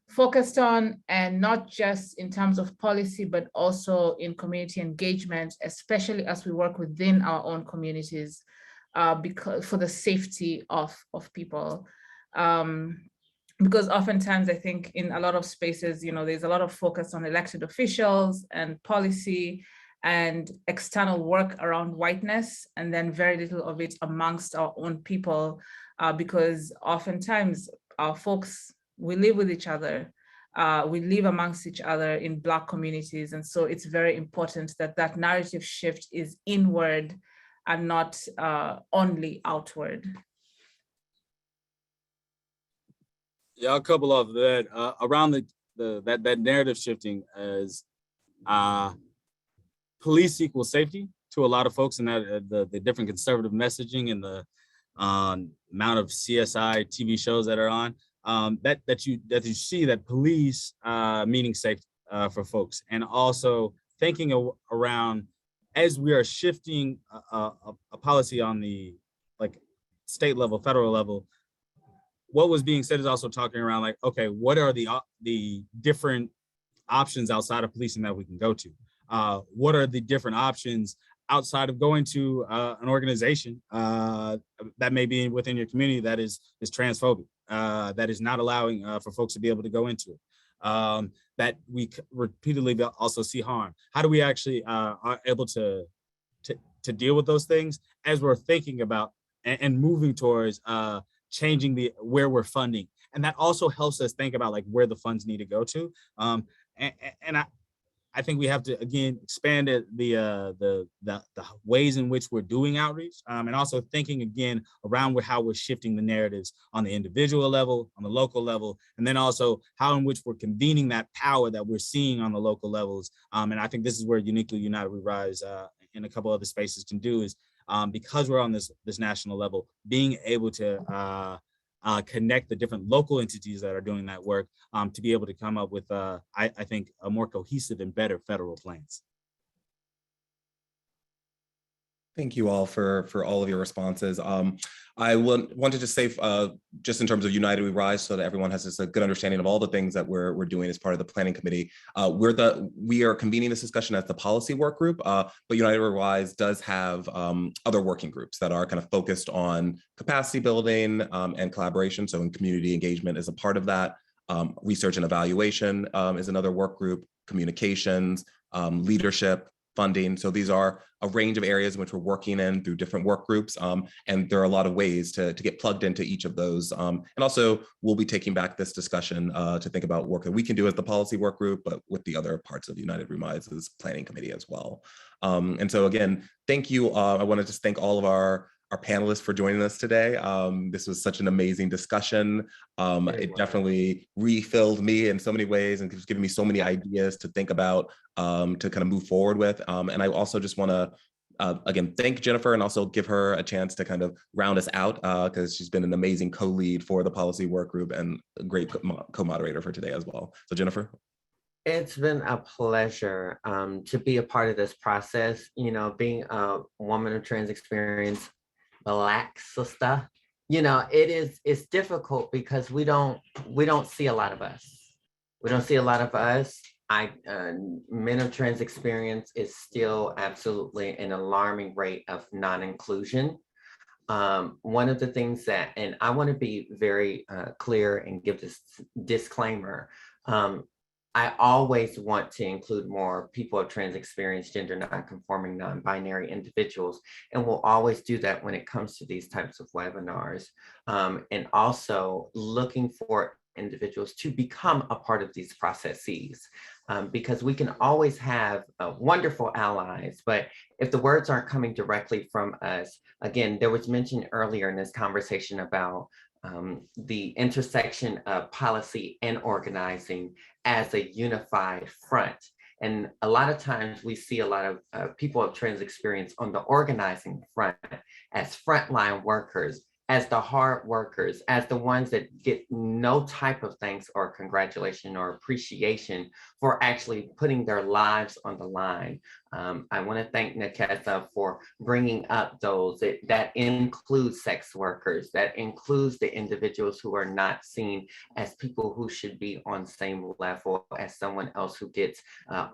focused on, and not just in terms of policy, but also in community engagement, especially as we work within our own communities, because for the safety of people. Because oftentimes I think in a lot of spaces, there's a lot of focus on elected officials and policy and external work around whiteness, and then very little of it amongst our own people, because oftentimes our folks, we live with each other, we live amongst each other in Black communities. And so it's very important that that narrative shift is inward and not only outward. Yeah, a couple of that around that narrative shifting as police equals safety to a lot of folks, and that the different conservative messaging and the amount of CSI TV shows that are on, that you see that police meaning safe for folks, and also thinking around as we are shifting a policy on the state level, federal level. What was being said is also talking around like, okay, what are the different options outside of policing that we can go to? What are the different options outside of going to an organization that may be within your community that is transphobic, that is not allowing for folks to be able to go into it, that we repeatedly also see harm? How do we actually are able to deal with those things as we're thinking about and moving towards changing where we're funding? And that also helps us think about like where the funds need to go to. And I think we have to, again, expand the ways in which we're doing outreach, and also thinking again around how we're shifting the narratives on the individual level, on the local level, and then also how in which we're convening that power that we're seeing on the local levels. And I think this is where Uniquely United We Rise in a couple other spaces can do is, because we're on this national level, being able to connect the different local entities that are doing that work to be able to come up with, I think, a more cohesive and better federal plans. Thank you all for all of your responses. I wanted to say, just in terms of United We Rise, so that everyone has just a good understanding of all the things that we're doing as part of the planning committee. We are convening this discussion as the policy work group, but United We Rise does have other working groups that are kind of focused on capacity building and collaboration. So in community engagement is a part of that. Research and evaluation is another work group, communications, leadership, funding. So these are a range of areas in which we're working in through different work groups. And there are a lot of ways to get plugged into each of those. And also we'll be taking back this discussion to think about work that we can do as the policy work group, but with the other parts of United We Rise's planning committee as well. And so again, thank you. I want to just thank all of our panelists for joining us today. This was such an amazing discussion. It definitely refilled me in so many ways and just given me so many ideas to think about, to kind of move forward with. And I also just want to, again, thank Jennifer and also give her a chance to kind of round us out because she's been an amazing co-lead for the policy work group and a great co-moderator for today as well. So Jennifer. It's been a pleasure to be a part of this process. You know, being a woman of trans experience, Black sister, you know, it's difficult because we don't see a lot of us. We don't see a lot of us. Men of trans experience is still absolutely an alarming rate of non-inclusion. One of the things that, and I want to be very clear and give this disclaimer, I always want to include more people of trans experience, gender non-conforming, non-binary individuals, and we'll always do that when it comes to these types of webinars. And also looking for individuals to become a part of these processes, because we can always have wonderful allies, but if the words aren't coming directly from us, again, there was mentioned earlier in this conversation about the intersection of policy and organizing as a unified front. And a lot of times we see a lot of people of trans experience on the organizing front as frontline workers, as the hard workers, as the ones that get no type of thanks or congratulation or appreciation for actually putting their lives on the line. I want to thank Nakesa for bringing up those that includes sex workers, that includes the individuals who are not seen as people who should be on the same level as someone else who gets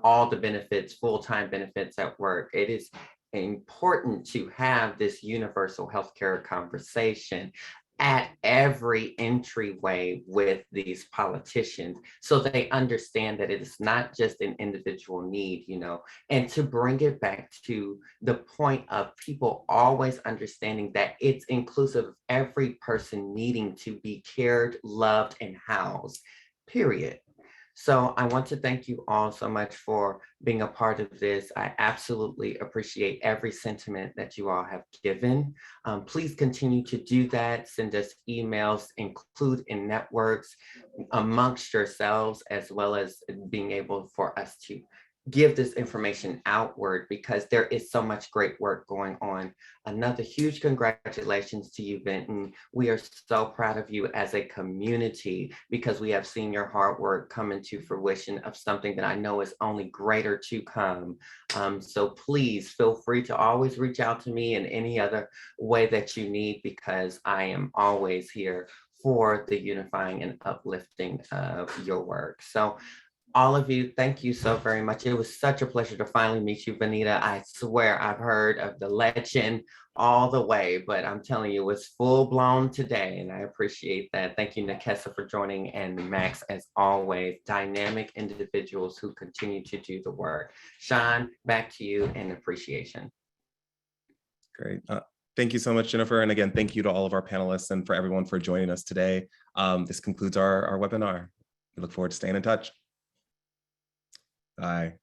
all the benefits, full-time benefits at work. It is important to have this universal healthcare conversation at every entryway with these politicians, so they understand that it is not just an individual need, you know, and to bring it back to the point of people always understanding that it's inclusive of every person needing to be cared, loved, and housed, period. So I want to thank you all so much for being a part of this. I absolutely appreciate every sentiment that you all have given. Please continue to do that. Send us emails, include in networks amongst yourselves, as well as being able for us to give this information outward, because there is so much great work going on. Another huge congratulations to you, Benton. We are so proud of you as a community, because we have seen your hard work come into fruition of something that I know is only greater to come. So please feel free to always reach out to me in any other way that you need, because I am always here for the unifying and uplifting of your work. So all of you, thank you so very much. It was such a pleasure to finally meet you, Benita. I swear I've heard of the legend all the way, but I'm telling you, it's full blown today, and I appreciate that. Thank you, Nakesa, for joining, and Max, as always, dynamic individuals who continue to do the work. Sean, back to you in appreciation. Great. Thank you so much, Jennifer. And again, thank you to all of our panelists and for everyone for joining us today. This concludes our webinar. We look forward to staying in touch. Bye.